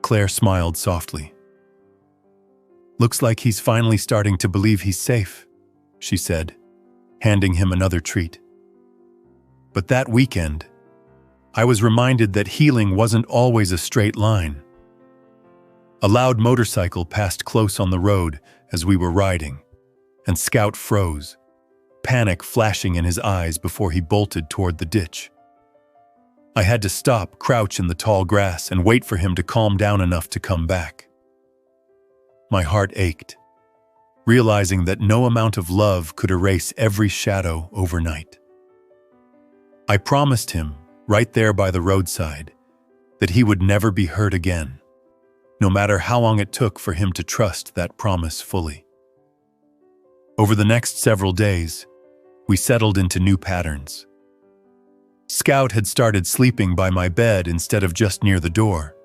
Claire smiled softly. "Looks like he's finally starting to believe he's safe," she said, handing him another treat. But that weekend, I was reminded that healing wasn't always a straight line. A loud motorcycle passed close on the road as we were riding, and Scout froze, panic flashing in his eyes before he bolted toward the ditch. I had to stop, crouch in the tall grass, and wait for him to calm down enough to come back. My heart ached. realizing that no amount of love could erase every shadow overnight. I promised him, right there by the roadside, that he would never be hurt again, no matter how long it took for him to trust that promise fully. Over the next several days, we settled into new patterns. Scout had started sleeping by my bed instead of just near the door.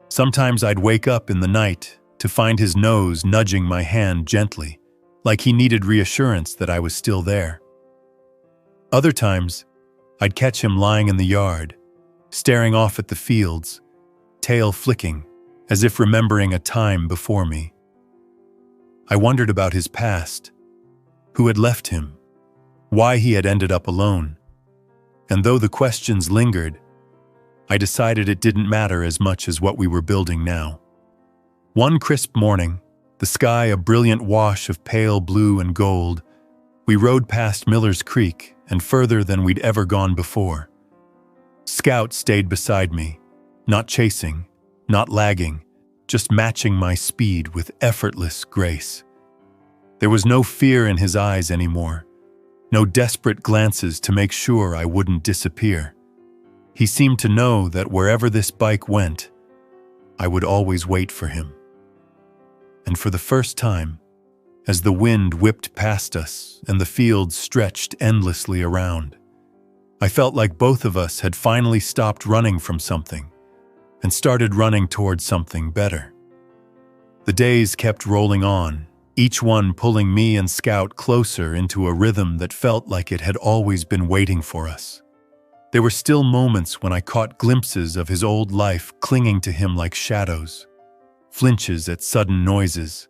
Sometimes I'd wake up in the night to find his nose nudging my hand gently, like he needed reassurance that I was still there. Other times, I'd catch him lying in the yard, staring off at the fields, tail flicking, as if remembering a time before me. I wondered about his past, who had left him, why he had ended up alone. And though the questions lingered, I decided it didn't matter as much as what we were building now. One crisp morning, the sky a brilliant wash of pale blue and gold, we rode past Miller's Creek and further than we'd ever gone before. Scout stayed beside me, not chasing, not lagging, just matching my speed with effortless grace. There was no fear in his eyes anymore, no desperate glances to make sure I wouldn't disappear. He seemed to know that wherever this bike went, I would always wait for him. And for the first time, as the wind whipped past us and the fields stretched endlessly around, I felt like both of us had finally stopped running from something and started running towards something better. The days kept rolling on, each one pulling me and Scout closer into a rhythm that felt like it had always been waiting for us. There were still moments when I caught glimpses of his old life clinging to him like shadows, flinches at sudden noises,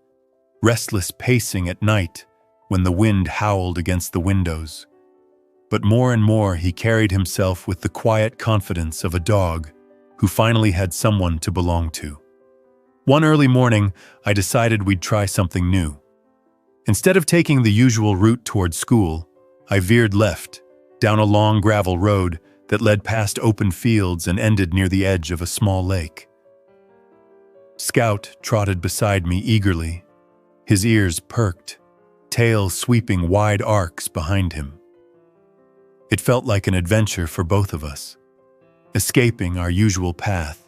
restless pacing at night when the wind howled against the windows. But more and more he carried himself with the quiet confidence of a dog who finally had someone to belong to. One early morning, I decided we'd try something new. Instead of taking the usual route toward school, I veered left, down a long gravel road that led past open fields and ended near the edge of a small lake. Scout trotted beside me eagerly, his ears perked, tail sweeping wide arcs behind him. It felt like an adventure for both of us, escaping our usual path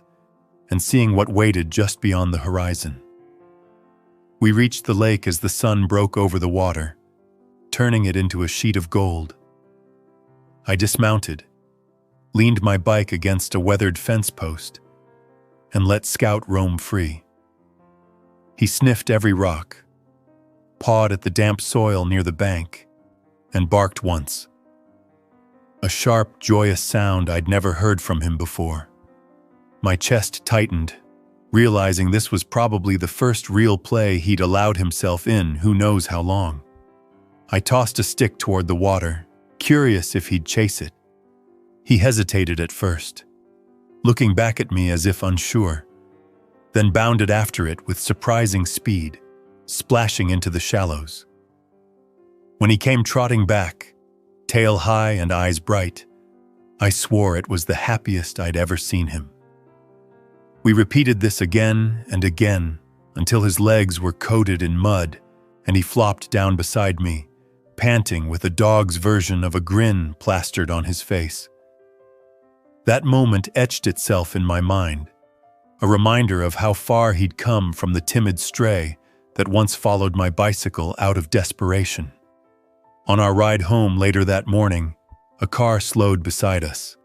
and seeing what waited just beyond the horizon. We reached the lake as the sun broke over the water, turning it into a sheet of gold. I dismounted, leaned my bike against a weathered fence post, and let Scout roam free. He sniffed every rock, pawed at the damp soil near the bank, and barked once. A sharp, joyous sound I'd never heard from him before. My chest tightened, realizing this was probably the first real play he'd allowed himself in who knows how long. I tossed a stick toward the water, curious if he'd chase it. He hesitated at first, looking back at me as if unsure, then bounded after it with surprising speed, splashing into the shallows. When he came trotting back, tail high and eyes bright, I swore it was the happiest I'd ever seen him. We repeated this again and again until his legs were coated in mud and he flopped down beside me, panting with a dog's version of a grin plastered on his face. That moment etched itself in my mind, a reminder of how far he'd come from the timid stray that once followed my bicycle out of desperation. On our ride home later that morning, a car slowed beside us.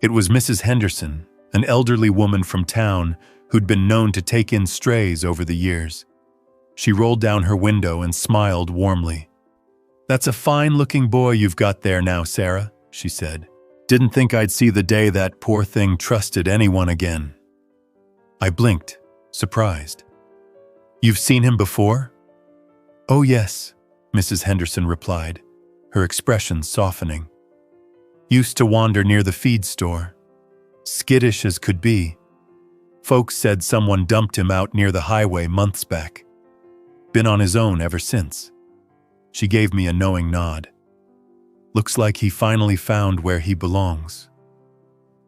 It was Mrs. Henderson, an elderly woman from town who'd been known to take in strays over the years. She rolled down her window and smiled warmly. "That's a fine-looking boy you've got there now, Sarah," she said. "Didn't think I'd see the day that poor thing trusted anyone again." I blinked, surprised. "You've seen him before?" "Oh yes," Mrs. Henderson replied, her expression softening. "Used to wander near the feed store. Skittish as could be. Folks said someone dumped him out near the highway months back. Been on his own ever since." She gave me a knowing nod. "Looks like he finally found where he belongs."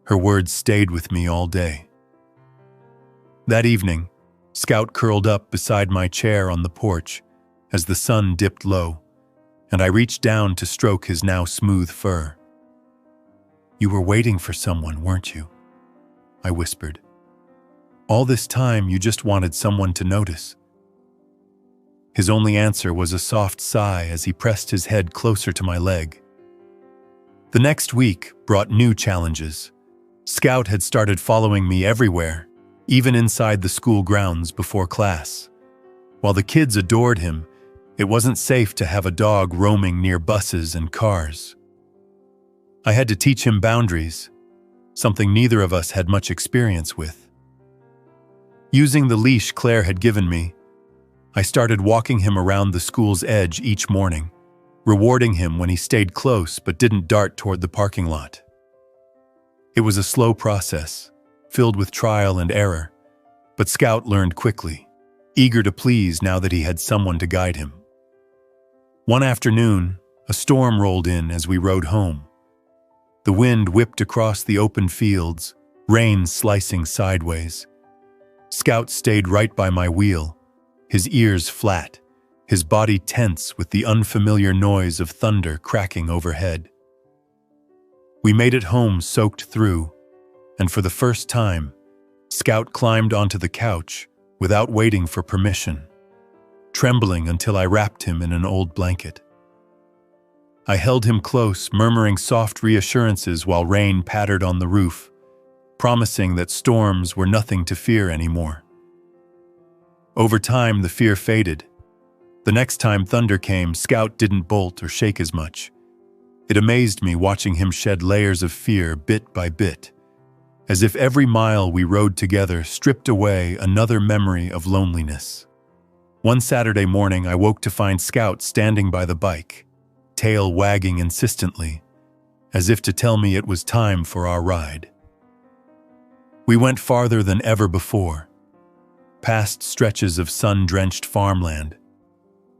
Her words stayed with me all day. That evening, Scout curled up beside my chair on the porch, as the sun dipped low, and I reached down to stroke his now smooth fur. "You were waiting for someone, weren't you?" I whispered. "All this time you just wanted someone to notice." His only answer was a soft sigh as he pressed his head closer to my leg. The next week brought new challenges. Scout had started following me everywhere, even inside the school grounds before class. While the kids adored him, it wasn't safe to have a dog roaming near buses and cars. I had to teach him boundaries, something neither of us had much experience with. Using the leash Claire had given me, I started walking him around the school's edge each morning, rewarding him when he stayed close but didn't dart toward the parking lot. It was a slow process, filled with trial and error, but Scout learned quickly, eager to please now that he had someone to guide him. One afternoon, a storm rolled in as we rode home. The wind whipped across the open fields, rain slicing sideways. Scout stayed right by my wheel, his ears flat, his body tense with the unfamiliar noise of thunder cracking overhead. We made it home soaked through, and for the first time, Scout climbed onto the couch without waiting for permission, trembling until I wrapped him in an old blanket. I held him close, murmuring soft reassurances while rain pattered on the roof, promising that storms were nothing to fear anymore. Over time, the fear faded. The next time thunder came, Scout didn't bolt or shake as much. It amazed me watching him shed layers of fear bit by bit, as if every mile we rode together stripped away another memory of loneliness. One Saturday morning, I woke to find Scout standing by the bike, tail wagging insistently, as if to tell me it was time for our ride. We went farther than ever before, past stretches of sun-drenched farmland,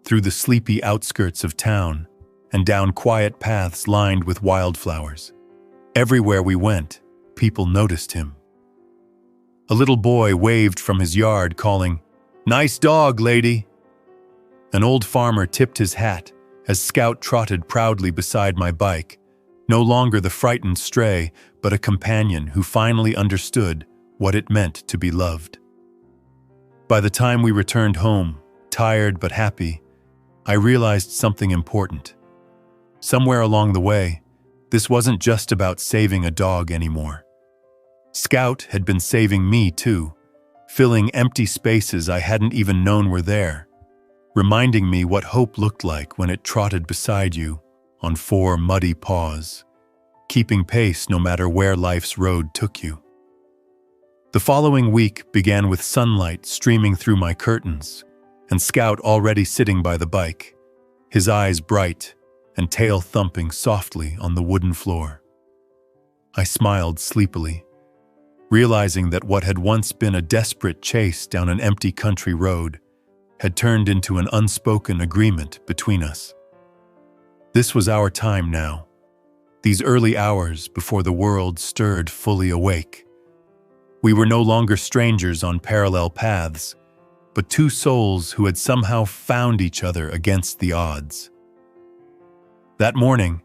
through the sleepy outskirts of town, and down quiet paths lined with wildflowers. Everywhere we went, people noticed him. A little boy waved from his yard, calling, "Nice dog, lady." An old farmer tipped his hat as Scout trotted proudly beside my bike, no longer the frightened stray, but a companion who finally understood what it meant to be loved. By the time we returned home, tired but happy, I realized something important. Somewhere along the way, this wasn't just about saving a dog anymore. Scout had been saving me too, filling empty spaces I hadn't even known were there, reminding me what hope looked like when it trotted beside you on 4 muddy paws, keeping pace no matter where life's road took you. The following week began with sunlight streaming through my curtains, and Scout already sitting by the bike, his eyes bright and tail thumping softly on the wooden floor. I smiled sleepily, realizing that what had once been a desperate chase down an empty country road had turned into an unspoken agreement between us. This was our time now, these early hours before the world stirred fully awake. We were no longer strangers on parallel paths, but two souls who had somehow found each other against the odds. That morning,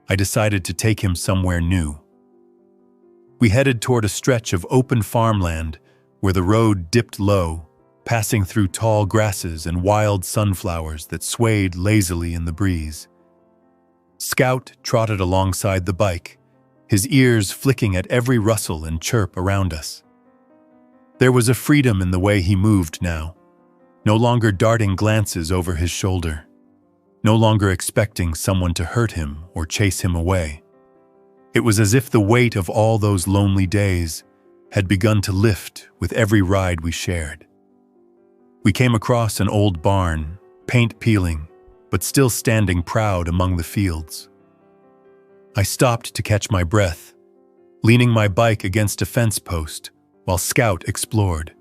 I decided to take him somewhere new. We headed toward a stretch of open farmland where the road dipped low, passing through tall grasses and wild sunflowers that swayed lazily in the breeze. Scout trotted alongside the bike, his ears flicking at every rustle and chirp around us. There was a freedom in the way he moved now, no longer darting glances over his shoulder, no longer expecting someone to hurt him or chase him away. It was as if the weight of all those lonely days had begun to lift with every ride we shared. We came across an old barn, paint peeling, but still standing proud among the fields. I stopped to catch my breath, leaning my bike against a fence post while Scout explored.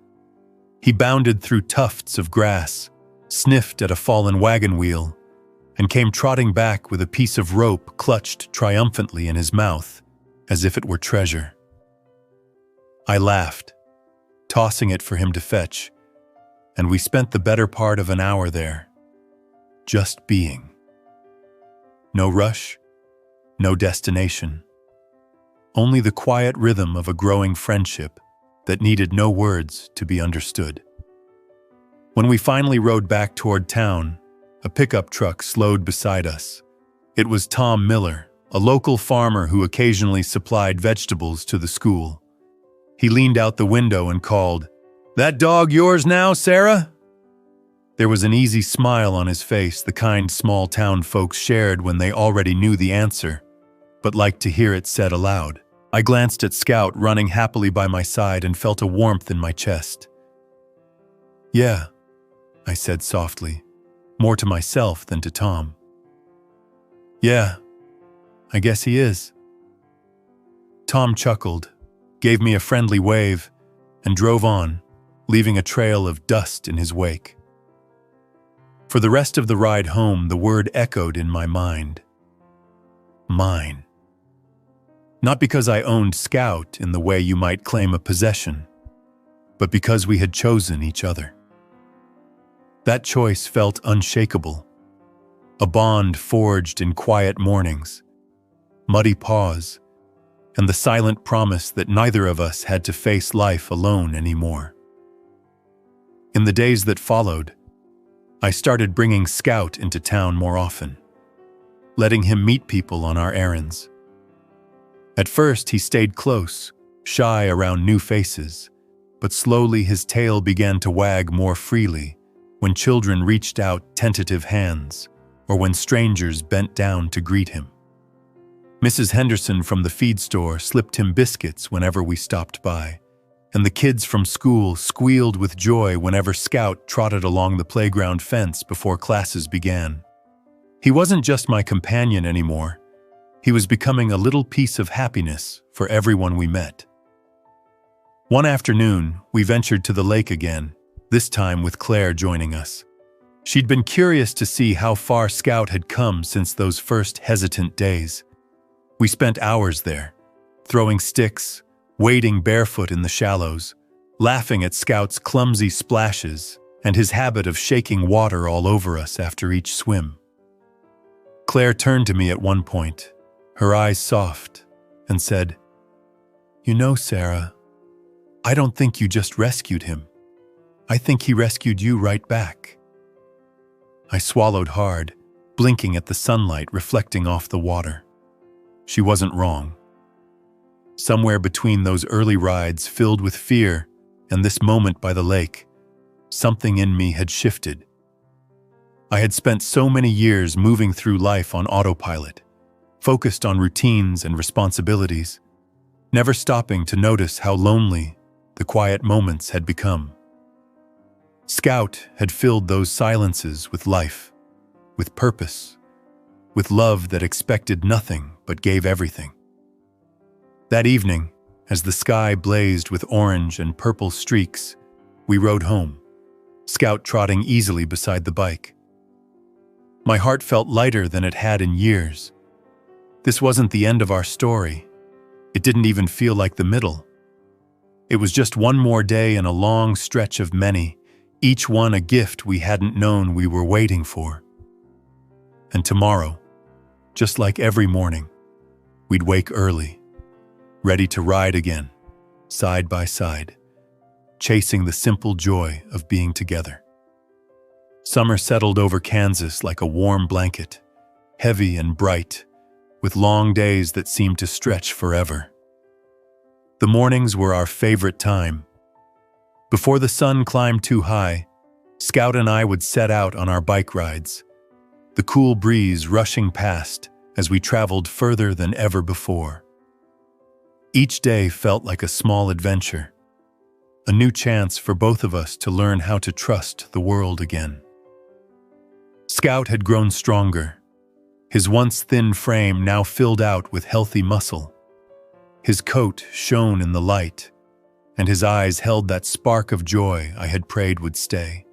He bounded through tufts of grass, sniffed at a fallen wagon wheel, and came trotting back with a piece of rope clutched triumphantly in his mouth, as if it were treasure. I laughed, tossing it for him to fetch, and we spent the better part of an hour there, just being. No rush, no destination. Only the quiet rhythm of a growing friendship that needed no words to be understood. When we finally rode back toward town, a pickup truck slowed beside us. It was Tom Miller, a local farmer who occasionally supplied vegetables to the school. He leaned out the window and called, "That dog yours now, Sarah?" There was an easy smile on his face, the kind small-town folks shared when they already knew the answer, but liked to hear it said aloud. I glanced at Scout running happily by my side and felt a warmth in my chest. "Yeah," I said softly, more to myself than to Tom. "Yeah, I guess he is." Tom chuckled, gave me a friendly wave, and drove on, leaving a trail of dust in his wake. For the rest of the ride home, the word echoed in my mind. Mine. Not because I owned Scout in the way you might claim a possession, but because we had chosen each other. That choice felt unshakable, a bond forged in quiet mornings, muddy paws, and the silent promise that neither of us had to face life alone anymore. In the days that followed, I started bringing Scout into town more often, letting him meet people on our errands. At first, he stayed close, shy around new faces, but slowly his tail began to wag more freely when children reached out tentative hands or when strangers bent down to greet him. Mrs. Henderson from the feed store slipped him biscuits whenever we stopped by, and the kids from school squealed with joy whenever Scout trotted along the playground fence before classes began. He wasn't just my companion anymore. He was becoming a little piece of happiness for everyone we met. One afternoon, we ventured to the lake again, this time with Claire joining us. She'd been curious to see how far Scout had come since those first hesitant days. We spent hours there, throwing sticks, wading barefoot in the shallows, laughing at Scout's clumsy splashes and his habit of shaking water all over us after each swim. Claire turned to me at one point, her eyes soft, and said, "You know, Sarah, I don't think you just rescued him. I think he rescued you right back." I swallowed hard, blinking at the sunlight reflecting off the water. She wasn't wrong. Somewhere between those early rides filled with fear and this moment by the lake, something in me had shifted. I had spent so many years moving through life on autopilot, focused on routines and responsibilities, never stopping to notice how lonely the quiet moments had become. Scout had filled those silences with life, with purpose, with love that expected nothing but gave everything. That evening, as the sky blazed with orange and purple streaks, we rode home, Scout trotting easily beside the bike. My heart felt lighter than it had in years. This wasn't the end of our story. It didn't even feel like the middle. It was just one more day in a long stretch of many, each one a gift we hadn't known we were waiting for. And tomorrow, just like every morning, we'd wake early, ready to ride again, side by side, chasing the simple joy of being together. Summer settled over Kansas like a warm blanket, heavy and bright, with long days that seemed to stretch forever. The mornings were our favorite time. Before the sun climbed too high, Scout and I would set out on our bike rides, the cool breeze rushing past as we traveled further than ever before. Each day felt like a small adventure, a new chance for both of us to learn how to trust the world again. Scout had grown stronger, his once thin frame now filled out with healthy muscle. His coat shone in the light, and his eyes held that spark of joy I had prayed would stay.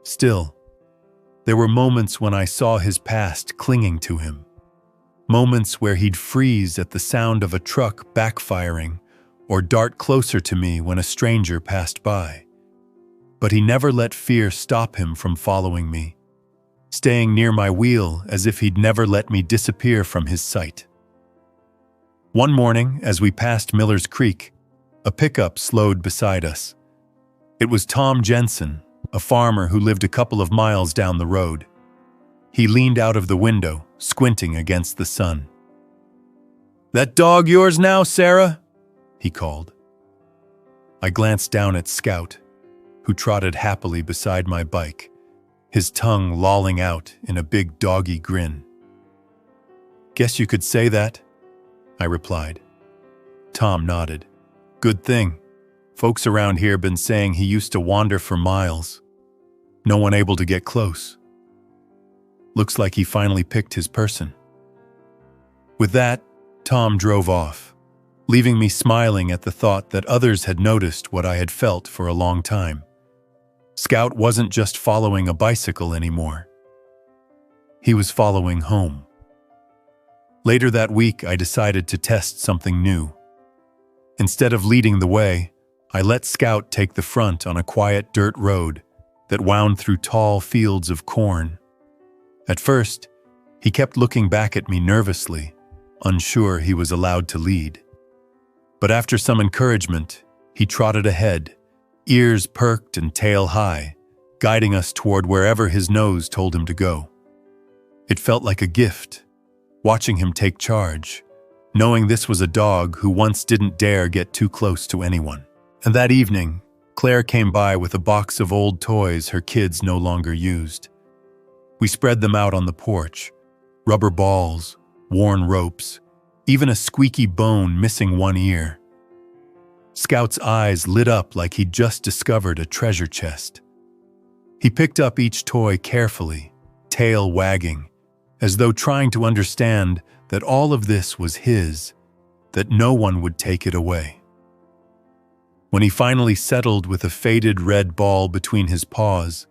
Still, there were moments when I saw his past clinging to him. Moments where he'd freeze at the sound of a truck backfiring or dart closer to me when a stranger passed by. But he never let fear stop him from following me. staying near my wheel as if he'd never let me disappear from his sight. One morning, as we passed Miller's Creek, a pickup slowed beside us. It was Tom Jensen, a farmer who lived a couple of miles down the road. He leaned out of the window, squinting against the sun. "That dog yours now, Sarah?" he called. I glanced down at Scout, who trotted happily beside my bike, his tongue lolling out in a big doggy grin. "Guess you could say that," I replied. Tom nodded. "Good thing. Folks around here been saying he used to wander for miles. No one able to get close. Looks like he finally picked his person." With that, Tom drove off, leaving me smiling at the thought that others had noticed what I had felt for a long time. Scout wasn't just following a bicycle anymore. He was following home. Later that week, I decided to test something new. Instead of leading the way, I let Scout take the front on a quiet dirt road that wound through tall fields of corn. At first, he kept looking back at me nervously, unsure he was allowed to lead. But after some encouragement, he trotted ahead, ears perked and tail high, guiding us toward wherever his nose told him to go. It felt like a gift, watching him take charge, knowing this was a dog who once didn't dare get too close to anyone. And that evening, Claire came by with a box of old toys her kids no longer used. We spread them out on the porch, rubber balls, worn ropes, even a squeaky bone missing one ear. Scout's eyes lit up like he'd just discovered a treasure chest. He picked up each toy carefully, tail wagging, as though trying to understand that all of this was his, that no one would take it away. When he finally settled with a faded red ball between his paws,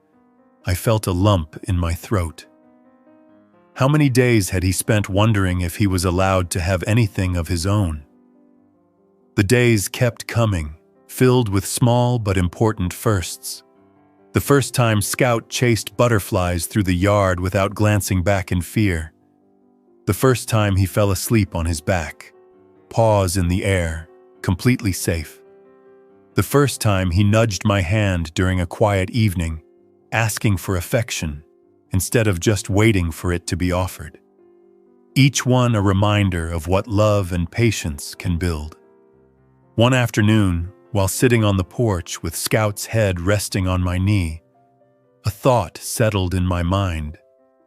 I felt a lump in my throat. How many days had he spent wondering if he was allowed to have anything of his own? The days kept coming, filled with small but important firsts. The first time Scout chased butterflies through the yard without glancing back in fear. The first time he fell asleep on his back, paws in the air, completely safe. The first time he nudged my hand during a quiet evening, asking for affection, instead of just waiting for it to be offered. Each one a reminder of what love and patience can build. One afternoon, while sitting on the porch with Scout's head resting on my knee, a thought settled in my mind,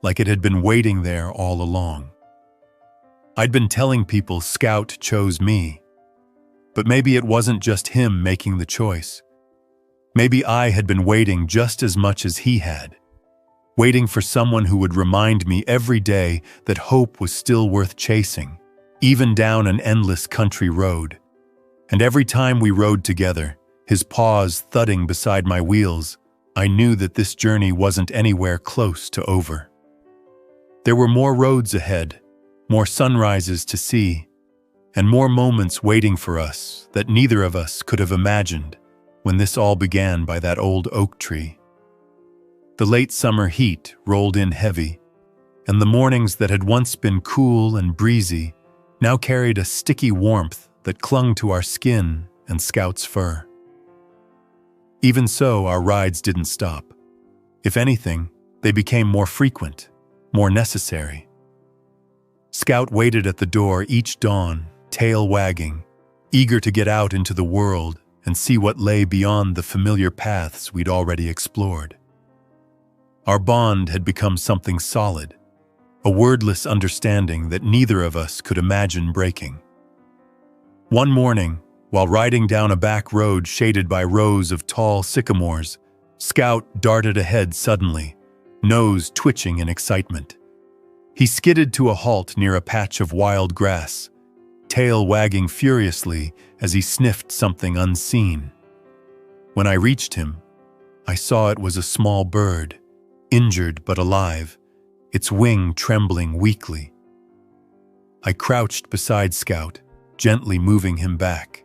like it had been waiting there all along. I'd been telling people Scout chose me, but maybe it wasn't just him making the choice. Maybe I had been waiting just as much as he had, waiting for someone who would remind me every day that hope was still worth chasing, even down an endless country road. And every time we rode together, his paws thudding beside my wheels, I knew that this journey wasn't anywhere close to over. There were more roads ahead, more sunrises to see, and more moments waiting for us that neither of us could have imagined when this all began by that old oak tree. The late summer heat rolled in heavy, and the mornings that had once been cool and breezy now carried a sticky warmth that clung to our skin and Scout's fur. Even so, our rides didn't stop. If anything, they became more frequent, more necessary. Scout waited at the door each dawn, tail wagging, eager to get out into the world and see what lay beyond the familiar paths we'd already explored. Our bond had become something solid, a wordless understanding that neither of us could imagine breaking. One morning, while riding down a back road shaded by rows of tall sycamores, Scout darted ahead suddenly, nose twitching in excitement. He skidded to a halt near a patch of wild grass, tail wagging furiously as he sniffed something unseen. When I reached him, I saw it was a small bird, injured but alive, its wing trembling weakly. I crouched beside Scout, gently moving him back.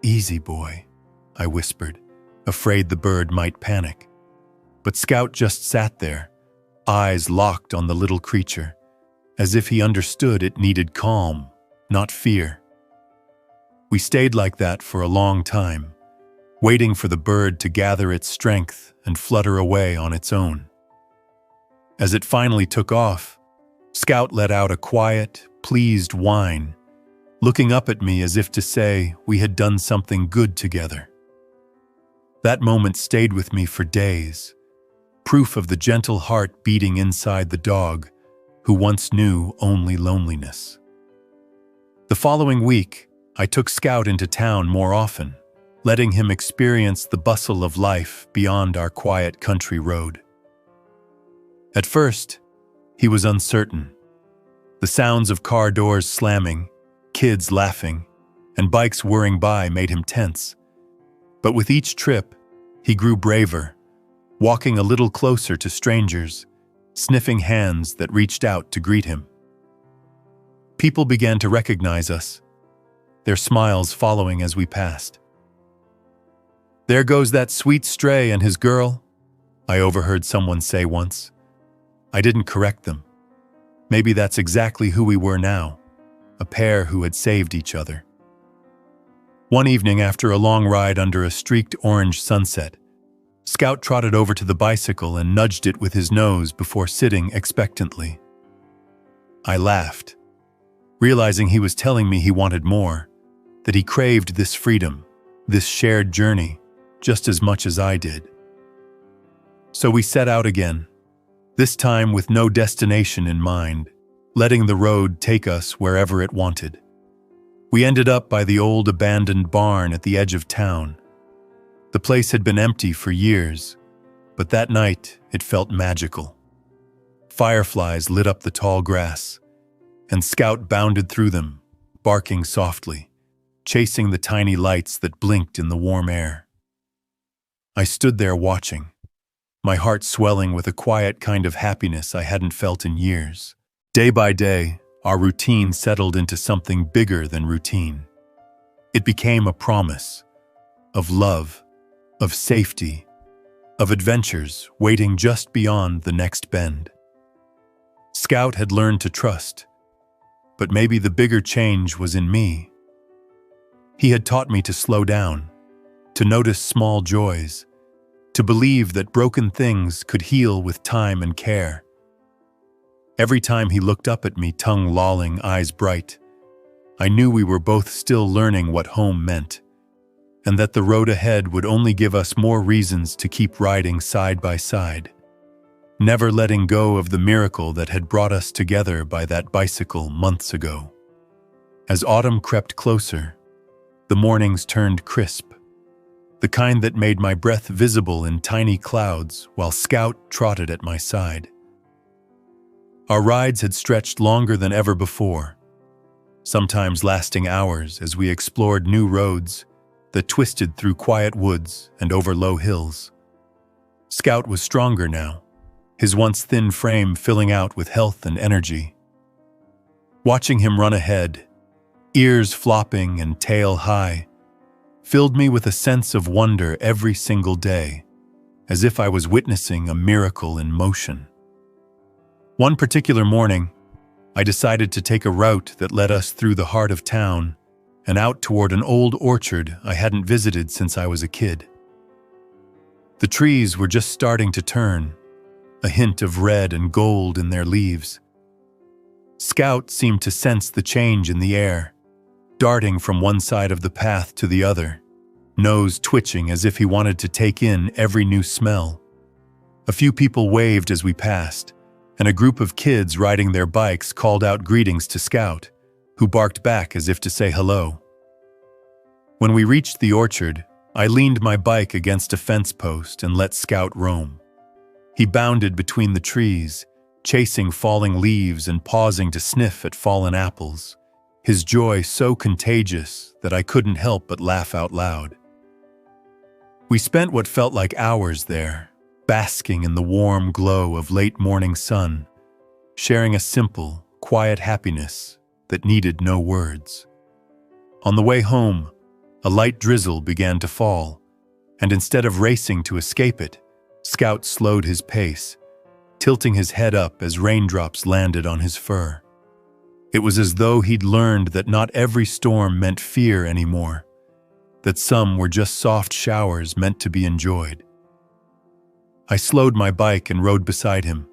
"Easy, boy," I whispered, afraid the bird might panic. But Scout just sat there, eyes locked on the little creature, as if he understood it needed calm, not fear. We stayed like that for a long time, waiting for the bird to gather its strength and flutter away on its own. As it finally took off, Scout let out a quiet, pleased whine, looking up at me as if to say we had done something good together. That moment stayed with me for days, proof of the gentle heart beating inside the dog who once knew only loneliness. The following week, I took Scout into town more often, letting him experience the bustle of life beyond our quiet country road. At first, he was uncertain. The sounds of car doors slamming, kids laughing, and bikes whirring by made him tense. But with each trip, he grew braver, walking a little closer to strangers, sniffing hands that reached out to greet him. People began to recognize us, their smiles following as we passed. "There goes that sweet stray and his girl," I overheard someone say once. I didn't correct them. Maybe that's exactly who we were now, a pair who had saved each other. One evening after a long ride under a streaked orange sunset, Scout trotted over to the bicycle and nudged it with his nose before sitting expectantly. I laughed, realizing he was telling me he wanted more, that he craved this freedom, this shared journey, just as much as I did. So we set out again, this time with no destination in mind, letting the road take us wherever it wanted. We ended up by the old abandoned barn at the edge of town. The place had been empty for years, but that night it felt magical. Fireflies lit up the tall grass, and Scout bounded through them, barking softly, chasing the tiny lights that blinked in the warm air. I stood there watching, my heart swelling with a quiet kind of happiness I hadn't felt in years. Day by day, our routine settled into something bigger than routine. It became a promise of love, of safety, of adventures waiting just beyond the next bend. Scout had learned to trust, but maybe the bigger change was in me. He had taught me to slow down, to notice small joys, to believe that broken things could heal with time and care. Every time he looked up at me, tongue lolling, eyes bright, I knew we were both still learning what home meant, and that the road ahead would only give us more reasons to keep riding side by side, never letting go of the miracle that had brought us together by that bicycle months ago. As autumn crept closer, the mornings turned crisp, the kind that made my breath visible in tiny clouds while Scout trotted at my side. Our rides had stretched longer than ever before, sometimes lasting hours as we explored new roads that twisted through quiet woods and over low hills. Scout was stronger now, his once thin frame filling out with health and energy. Watching him run ahead, ears flopping and tail high, filled me with a sense of wonder every single day, as if I was witnessing a miracle in motion. One particular morning, I decided to take a route that led us through the heart of town and out toward an old orchard I hadn't visited since I was a kid. The trees were just starting to turn, a hint of red and gold in their leaves. Scout seemed to sense the change in the air, darting from one side of the path to the other, nose twitching as if he wanted to take in every new smell. A few people waved as we passed, and a group of kids riding their bikes called out greetings to Scout, who barked back as if to say hello. When we reached the orchard, I leaned my bike against a fence post and let Scout roam. He bounded between the trees, chasing falling leaves and pausing to sniff at fallen apples, his joy so contagious that I couldn't help but laugh out loud. We spent what felt like hours there, basking in the warm glow of late morning sun, sharing a simple, quiet happiness that needed no words. On the way home, a light drizzle began to fall, and instead of racing to escape it, Scout slowed his pace, tilting his head up as raindrops landed on his fur. It was as though he'd learned that not every storm meant fear anymore, that some were just soft showers meant to be enjoyed. I slowed my bike and rode beside him,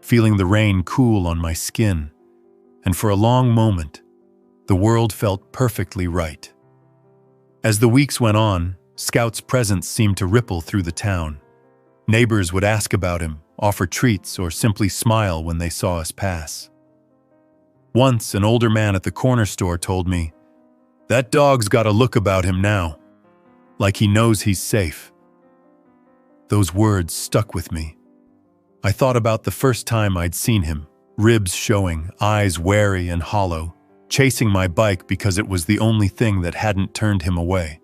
feeling the rain cool on my skin, and for a long moment, the world felt perfectly right. As the weeks went on, Scout's presence seemed to ripple through the town. Neighbors would ask about him, offer treats, or simply smile when they saw us pass. Once, an older man at the corner store told me, "That dog's got a look about him now, like he knows he's safe." Those words stuck with me. I thought about the first time I'd seen him, ribs showing, eyes wary and hollow, chasing my bike because it was the only thing that hadn't turned him away.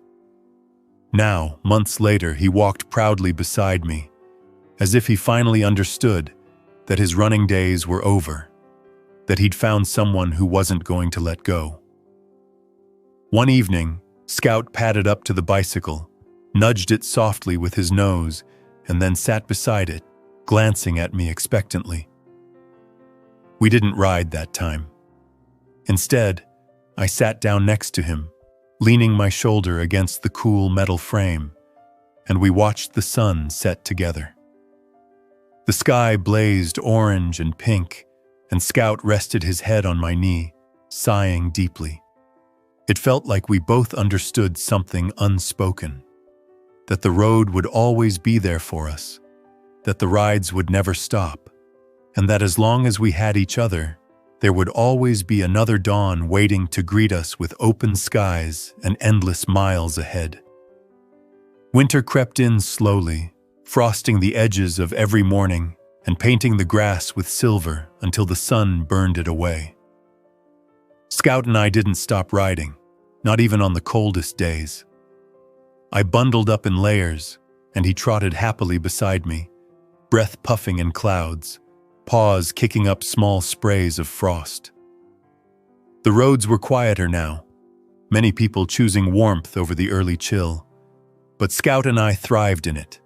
Now, months later, he walked proudly beside me, as if he finally understood that his running days were over, that he'd found someone who wasn't going to let go. One evening, Scout padded up to the bicycle, nudged it softly with his nose, and then sat beside it, glancing at me expectantly. We didn't ride that time. Instead, I sat down next to him, leaning my shoulder against the cool metal frame, and we watched the sun set together. The sky blazed orange and pink, and Scout rested his head on my knee, sighing deeply. It felt like we both understood something unspoken, that the road would always be there for us, that the rides would never stop, and that as long as we had each other, there would always be another dawn waiting to greet us with open skies and endless miles ahead. Winter crept in slowly, frosting the edges of every morning and painting the grass with silver until the sun burned it away. Scout and I didn't stop riding, not even on the coldest days. I bundled up in layers, and he trotted happily beside me, breath puffing in clouds, paws kicking up small sprays of frost. The roads were quieter now, many people choosing warmth over the early chill, but Scout and I thrived in it,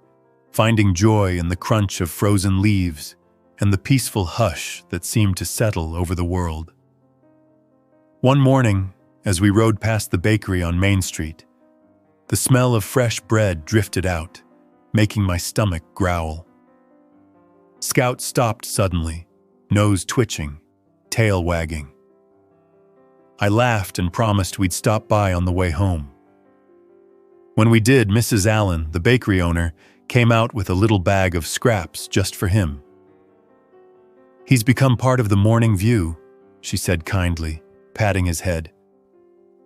finding joy in the crunch of frozen leaves and the peaceful hush that seemed to settle over the world. One morning, as we rode past the bakery on Main Street, the smell of fresh bread drifted out, making my stomach growl. Scout stopped suddenly, nose twitching, tail wagging. I laughed and promised we'd stop by on the way home. When we did, Mrs. Allen, the bakery owner, came out with a little bag of scraps just for him. "He's become part of the morning view," she said kindly, patting his head.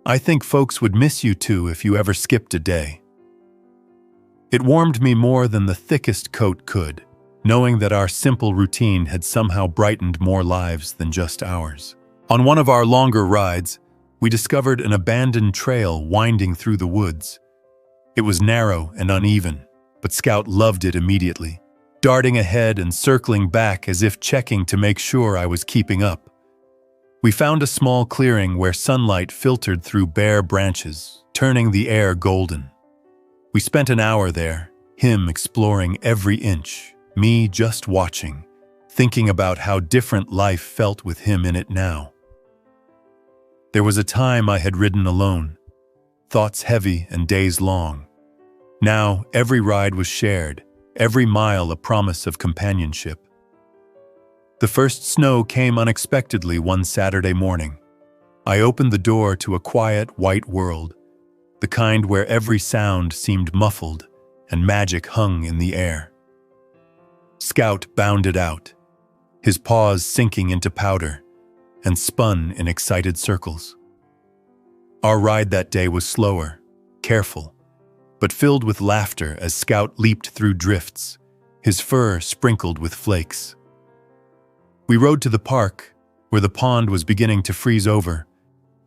"I think folks would miss you too if you ever skipped a day." It warmed me more than the thickest coat could, knowing that our simple routine had somehow brightened more lives than just ours. On one of our longer rides, we discovered an abandoned trail winding through the woods. It was narrow and uneven, but Scout loved it immediately, darting ahead and circling back as if checking to make sure I was keeping up. We found a small clearing where sunlight filtered through bare branches, turning the air golden. We spent an hour there, him exploring every inch, me just watching, thinking about how different life felt with him in it now. There was a time I had ridden alone, thoughts heavy and days long. Now, every ride was shared, every mile a promise of companionship. The first snow came unexpectedly one Saturday morning. I opened the door to a quiet, white world, the kind where every sound seemed muffled and magic hung in the air. Scout bounded out, his paws sinking into powder, and spun in excited circles. Our ride that day was slower, careful, but filled with laughter as Scout leaped through drifts, his fur sprinkled with flakes. We rode to the park, where the pond was beginning to freeze over,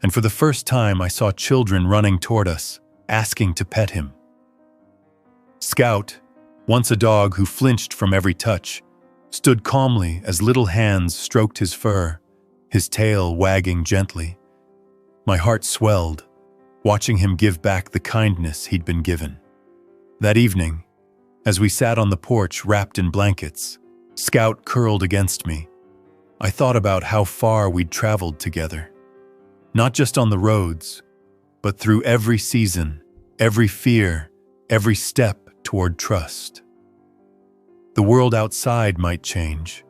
and for the first time I saw children running toward us, asking to pet him. Scout, once a dog who flinched from every touch, stood calmly as little hands stroked his fur, his tail wagging gently. My heart swelled, watching him give back the kindness he'd been given. That evening, as we sat on the porch wrapped in blankets, Scout curled against me. I thought about how far we'd traveled together. Not just on the roads, but through every season, every fear, every step toward trust. The world outside might change,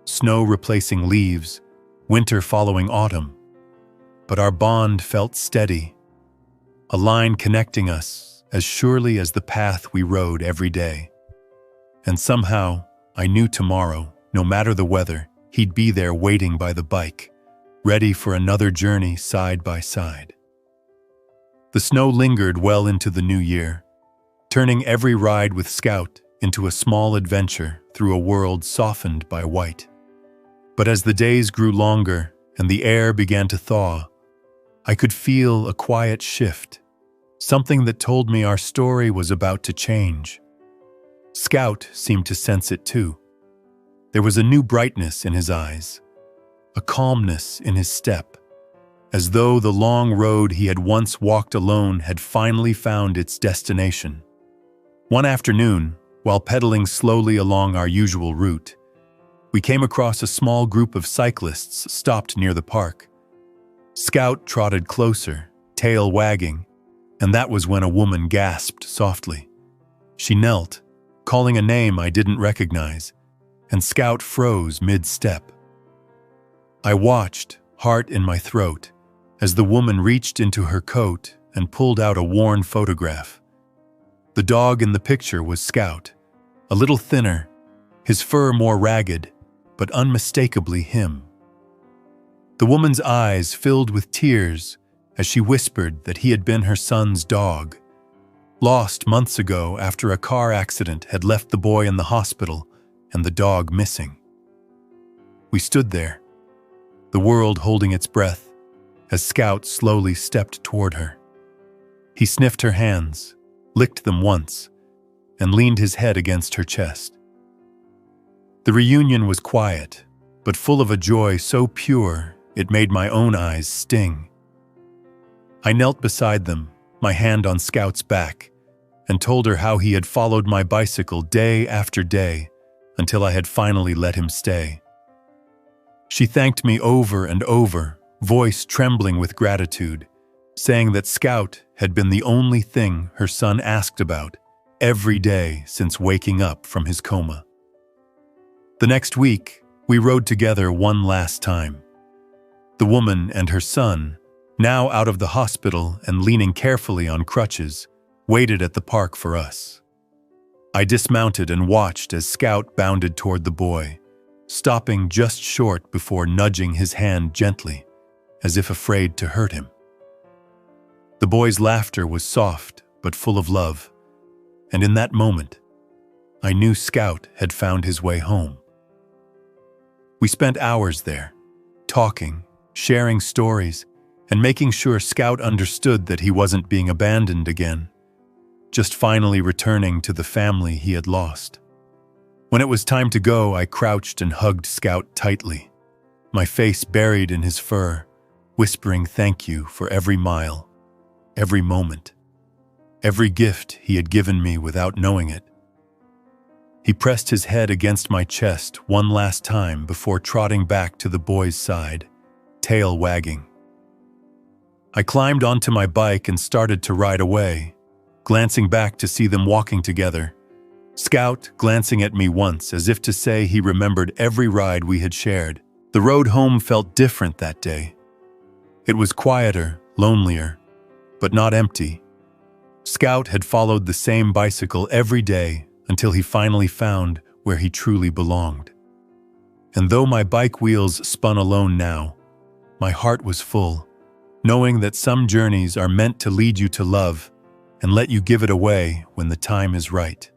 snow replacing leaves, winter following autumn, but our bond felt steady, a line connecting us as surely as the path we rode every day. And somehow, I knew tomorrow, no matter the weather, he'd be there waiting by the bike, ready for another journey side by side. The snow lingered well into the new year, turning every ride with Scout into a small adventure through a world softened by white. But as the days grew longer and the air began to thaw, I could feel a quiet shift, something that told me our story was about to change. Scout seemed to sense it too. There was a new brightness in his eyes, a calmness in his step, as though the long road he had once walked alone had finally found its destination. One afternoon, while pedaling slowly along our usual route, we came across a small group of cyclists stopped near the park. Scout trotted closer, tail wagging, and that was when a woman gasped softly. She knelt, calling a name I didn't recognize, and Scout froze mid-step. I watched, heart in my throat, as the woman reached into her coat and pulled out a worn photograph. The dog in the picture was Scout, a little thinner, his fur more ragged, but unmistakably him. The woman's eyes filled with tears as she whispered that he had been her son's dog, lost months ago after a car accident had left the boy in the hospital and the dog missing. We stood there, the world holding its breath, as Scout slowly stepped toward her. He sniffed her hands, licked them once, and leaned his head against her chest. The reunion was quiet, but full of a joy so pure it made my own eyes sting. I knelt beside them, my hand on Scout's back, and told her how he had followed my bicycle day after day until I had finally let him stay. She thanked me over and over, voice trembling with gratitude, saying that Scout had been the only thing her son asked about every day since waking up from his coma. The next week, we rode together one last time. The woman and her son, now out of the hospital and leaning carefully on crutches, waited at the park for us. I dismounted and watched as Scout bounded toward the boy, stopping just short before nudging his hand gently, as if afraid to hurt him. The boy's laughter was soft but full of love, and in that moment, I knew Scout had found his way home. We spent hours there, talking, sharing stories, and making sure Scout understood that he wasn't being abandoned again, just finally returning to the family he had lost. When it was time to go, I crouched and hugged Scout tightly, my face buried in his fur, whispering thank you for every mile, every moment, every gift he had given me without knowing it. He pressed his head against my chest one last time before trotting back to the boy's side, tail wagging. I climbed onto my bike and started to ride away, glancing back to see them walking together, Scout glancing at me once as if to say he remembered every ride we had shared. The road home felt different that day. It was quieter, lonelier, but not empty. Scout had followed the same bicycle every day until he finally found where he truly belonged. And though my bike wheels spun alone now, my heart was full, knowing that some journeys are meant to lead you to love and let you give it away when the time is right.